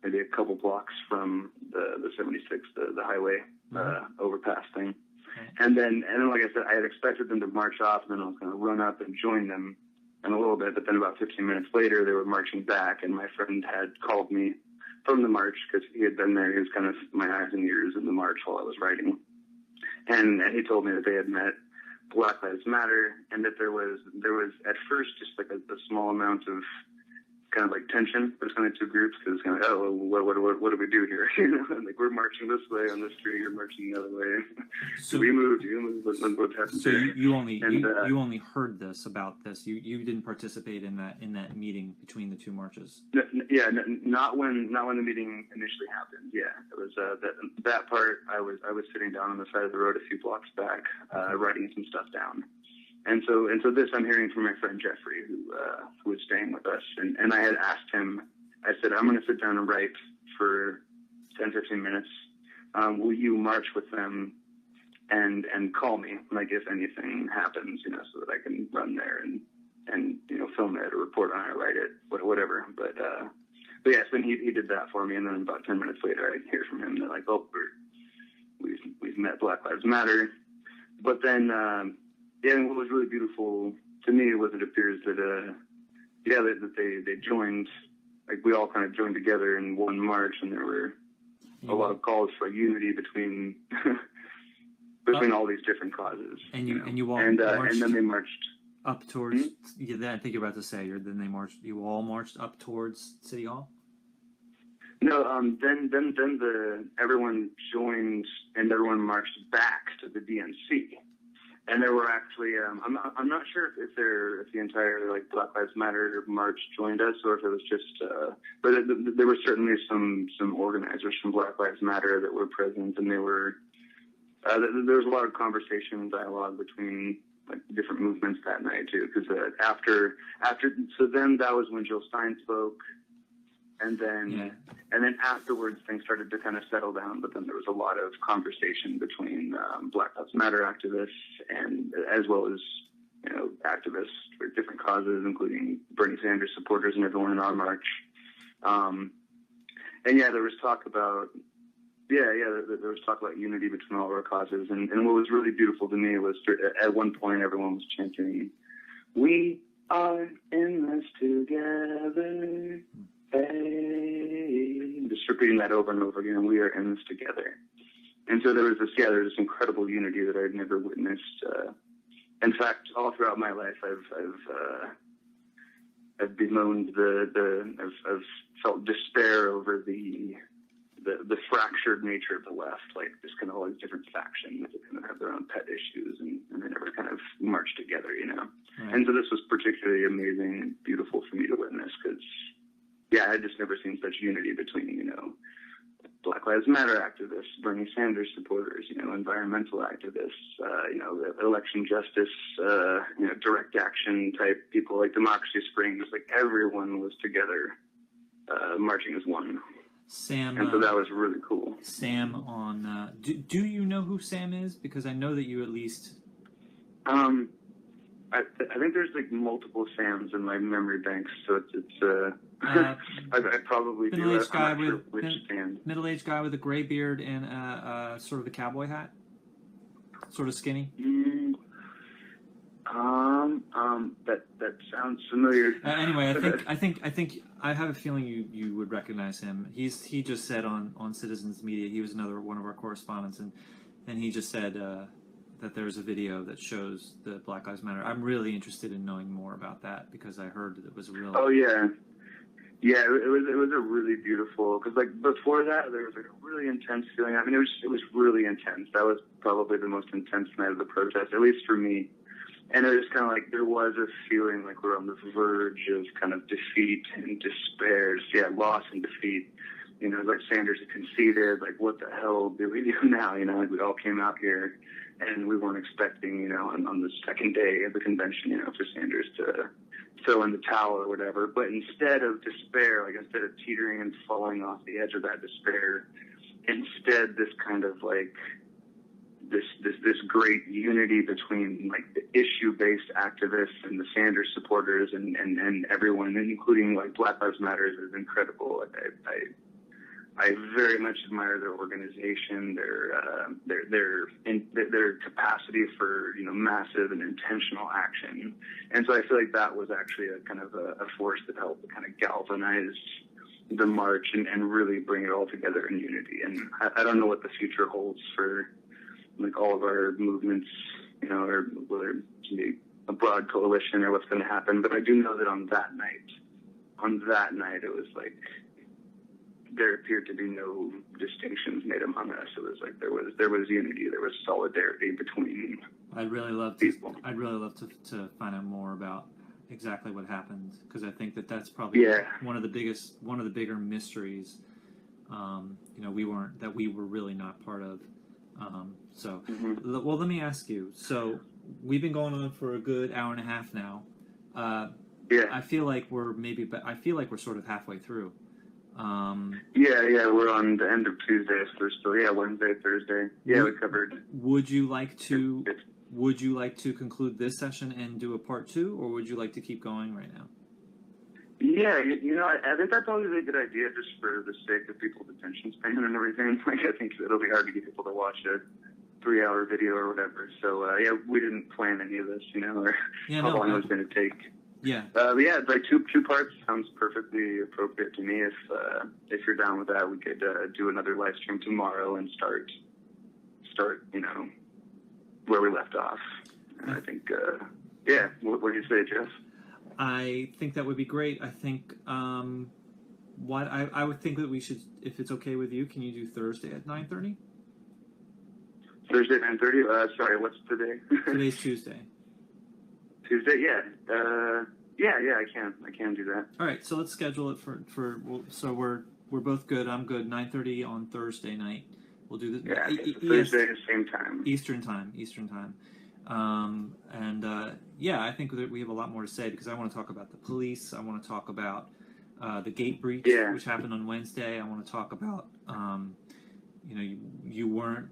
maybe a couple blocks from the 76, the highway overpass thing. And then like I said, I had expected them to march off, and then I was going to run up and join them in a little bit. But then about 15 minutes later, they were marching back, and my friend had called me from the march because he had been there. He was kind of my eyes and ears in the march while I was writing. And he told me that they had met Black Lives Matter, and that there was at first just like a small amount of kind of like tension between the two groups, because it's kind of like, oh, what do we do here? You know, like we're marching this way on the street, you're marching the other way. So you moved. What's happened? So you only heard this about this. You didn't participate in that meeting between the two marches. Not when the meeting initially happened. Yeah, it was that part. I was sitting down on the side of the road a few blocks back, writing some stuff down. And so this I'm hearing from my friend Jeffrey, who was staying with us, and I had asked him. I said, I'm going to sit down and write for 10-15 minutes. Will you march with them and call me, like if anything happens, you know, so that I can run there and you know, film it or report on it, write it, whatever. But yes, then he did that for me, and then about 10 minutes later, I hear from him. They're like, oh, we've met Black Lives Matter, but then. Yeah, and what was really beautiful to me was it appears that that they joined, like we all kind of joined together in one march, and there were a lot of calls for unity between all these different causes. And you all and marched then they marched up towards. I think you're about to say. Then they marched. You all marched up towards City Hall. No, then everyone joined and everyone marched back to the DNC. And there were actually, I'm not sure if the entire like Black Lives Matter march joined us, or if it was just, but there were certainly some organizers from Black Lives Matter that were present, and they were, there was a lot of conversation and dialogue between like different movements that night too, because so then that was when Jill Stein spoke. And then afterwards, things started to kind of settle down. But then there was a lot of conversation between Black Lives Matter activists and as well as, you know, activists for different causes, including Bernie Sanders supporters and everyone in our march. And there was talk about there was talk about unity between all of our causes. And what was really beautiful to me was at one point everyone was chanting, "We are in this together." Just repeating that over and over again. We are in this together. And so there was this incredible unity that I'd never witnessed. In fact, all throughout my life, I've bemoaned I've felt despair over the fractured nature of the left, like just kind of all these different factions that kind of have their own pet issues, and they never kind of march together, you know. Right. And so this was particularly amazing and beautiful for me to witness, because I had just never seen such unity between, you know, Black Lives Matter activists, Bernie Sanders supporters, you know, environmental activists, you know, election justice, you know, direct action type people, like Democracy Springs, like everyone was together, marching as one. Sam, and so that was really cool. Sam do you know who Sam is? Because I know that you at least. I think there's like multiple Sams in my memory banks, so it's I probably do. Middle-aged guy I'm not sure with which Sam. middle-aged guy with a gray beard and sort of a cowboy hat, sort of skinny. That sounds familiar. Anyway, I think I have a feeling you would recognize him. He just said on Citizens Media, he was another one of our correspondents, and he just said that there's a video that shows the Black Lives Matter. I'm really interested in knowing more about that because I heard that it was a real. Oh yeah, yeah. It was a really beautiful, because like before that there was like a really intense feeling. I mean, it was really intense. That was probably the most intense night of the protest, at least for me. And it was kind of like there was a feeling like we're on the verge of kind of defeat and despair. Yeah, loss and defeat. You know, like Sanders had conceded. Like, what the hell do we do now? You know, like we all came out here, and we weren't expecting, you know, on the second day of the convention, you know, for Sanders to throw in the towel or whatever. But instead of despair, like instead of teetering and falling off the edge of that despair, instead this kind of like this great unity between like the issue-based activists and the Sanders supporters and everyone, including like Black Lives Matter, is incredible. Like, I very much admire their organization, their capacity for, you know, massive and intentional action. And so I feel like that was actually a kind of a force that helped kind of galvanize the march and really bring it all together in unity. And I don't know what the future holds for like all of our movements, you know, or whether it's be a broad coalition or what's going to happen. But I do know that on that night, it was like there appeared to be no distinctions made among us. It was like there was unity, there was solidarity between. I'd really love people. to find out more about exactly what happened, because I think that's probably one of the bigger mysteries. You know, we were really not part of. Well, let me ask you. So we've been going on for a good hour and a half now. I feel like we're sort of halfway through. We're on the end of Tuesday, so there's still Wednesday, Thursday. We covered. Would you like to conclude this session and do a part 2, or would you like to keep going right now? Yeah, you know, I think that's always a good idea, just for the sake of people's attention span and everything. Like, I think it'll be hard to get people to watch a 3-hour video or whatever. So, we didn't plan any of this, you know, or how long it was going to take. Yeah. It's like two parts sounds perfectly appropriate to me. If you're down with that, we could do another live stream tomorrow and start, you know, where we left off. And I think, what do you say, Jeff? I think that would be great. I think I would think that we should, if it's okay with you, can you do Thursday at 9:30? Thursday at 9:30? Sorry, what's today? Today's Tuesday. Tuesday, yeah. I can do that. All right, so let's schedule it so we're both good. I'm good. 9:30 on Thursday night. We'll do this. Yeah, Thursday, same time. Eastern time. I think that we have a lot more to say, because I want to talk about the police. I want to talk about the gate breach, which happened on Wednesday. I want to talk about, you know, you weren't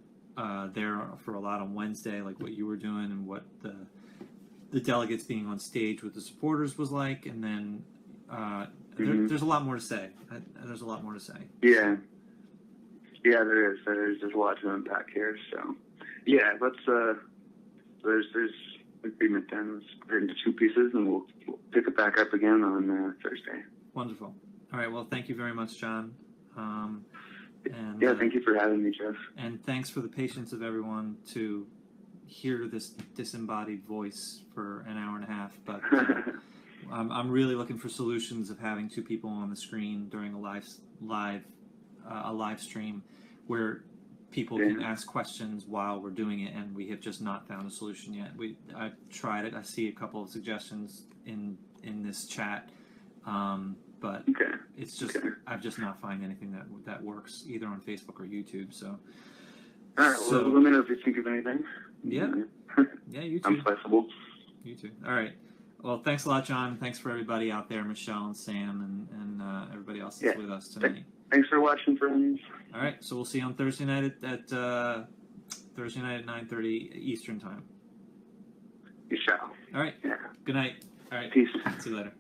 there for a lot on Wednesday, like what you were doing and what the delegates being on stage with the supporters was like. And then there's a lot more to say. There's a lot more to say. Yeah, there is. There's a lot to unpack here. So, let's. There's agreement then. Let's put it into 2 pieces, and we'll pick it back up again on Thursday. Wonderful. All right. Well, thank you very much, John. Thank you for having me, Jeff. And thanks for the patience of everyone to hear this disembodied voice for an hour and a half. But I'm really looking for solutions of having 2 people on the screen during a live stream where people can ask questions while we're doing it, and we have just not found a solution yet. I've tried it. I see a couple of suggestions in this chat, but it's just I've just not found anything that works either on Facebook or YouTube. So, all right. Well, let me know if you think of anything. Yeah, you too. I'm flexible. You too. All right. Well, thanks a lot, John. Thanks for everybody out there, Michelle and Sam, and everybody else that's with us tonight. Thanks for watching, friends. All right, so we'll see you on Thursday night at 9:30 Eastern time. You shall. All right. Yeah. Good night. All right. Peace. See you later.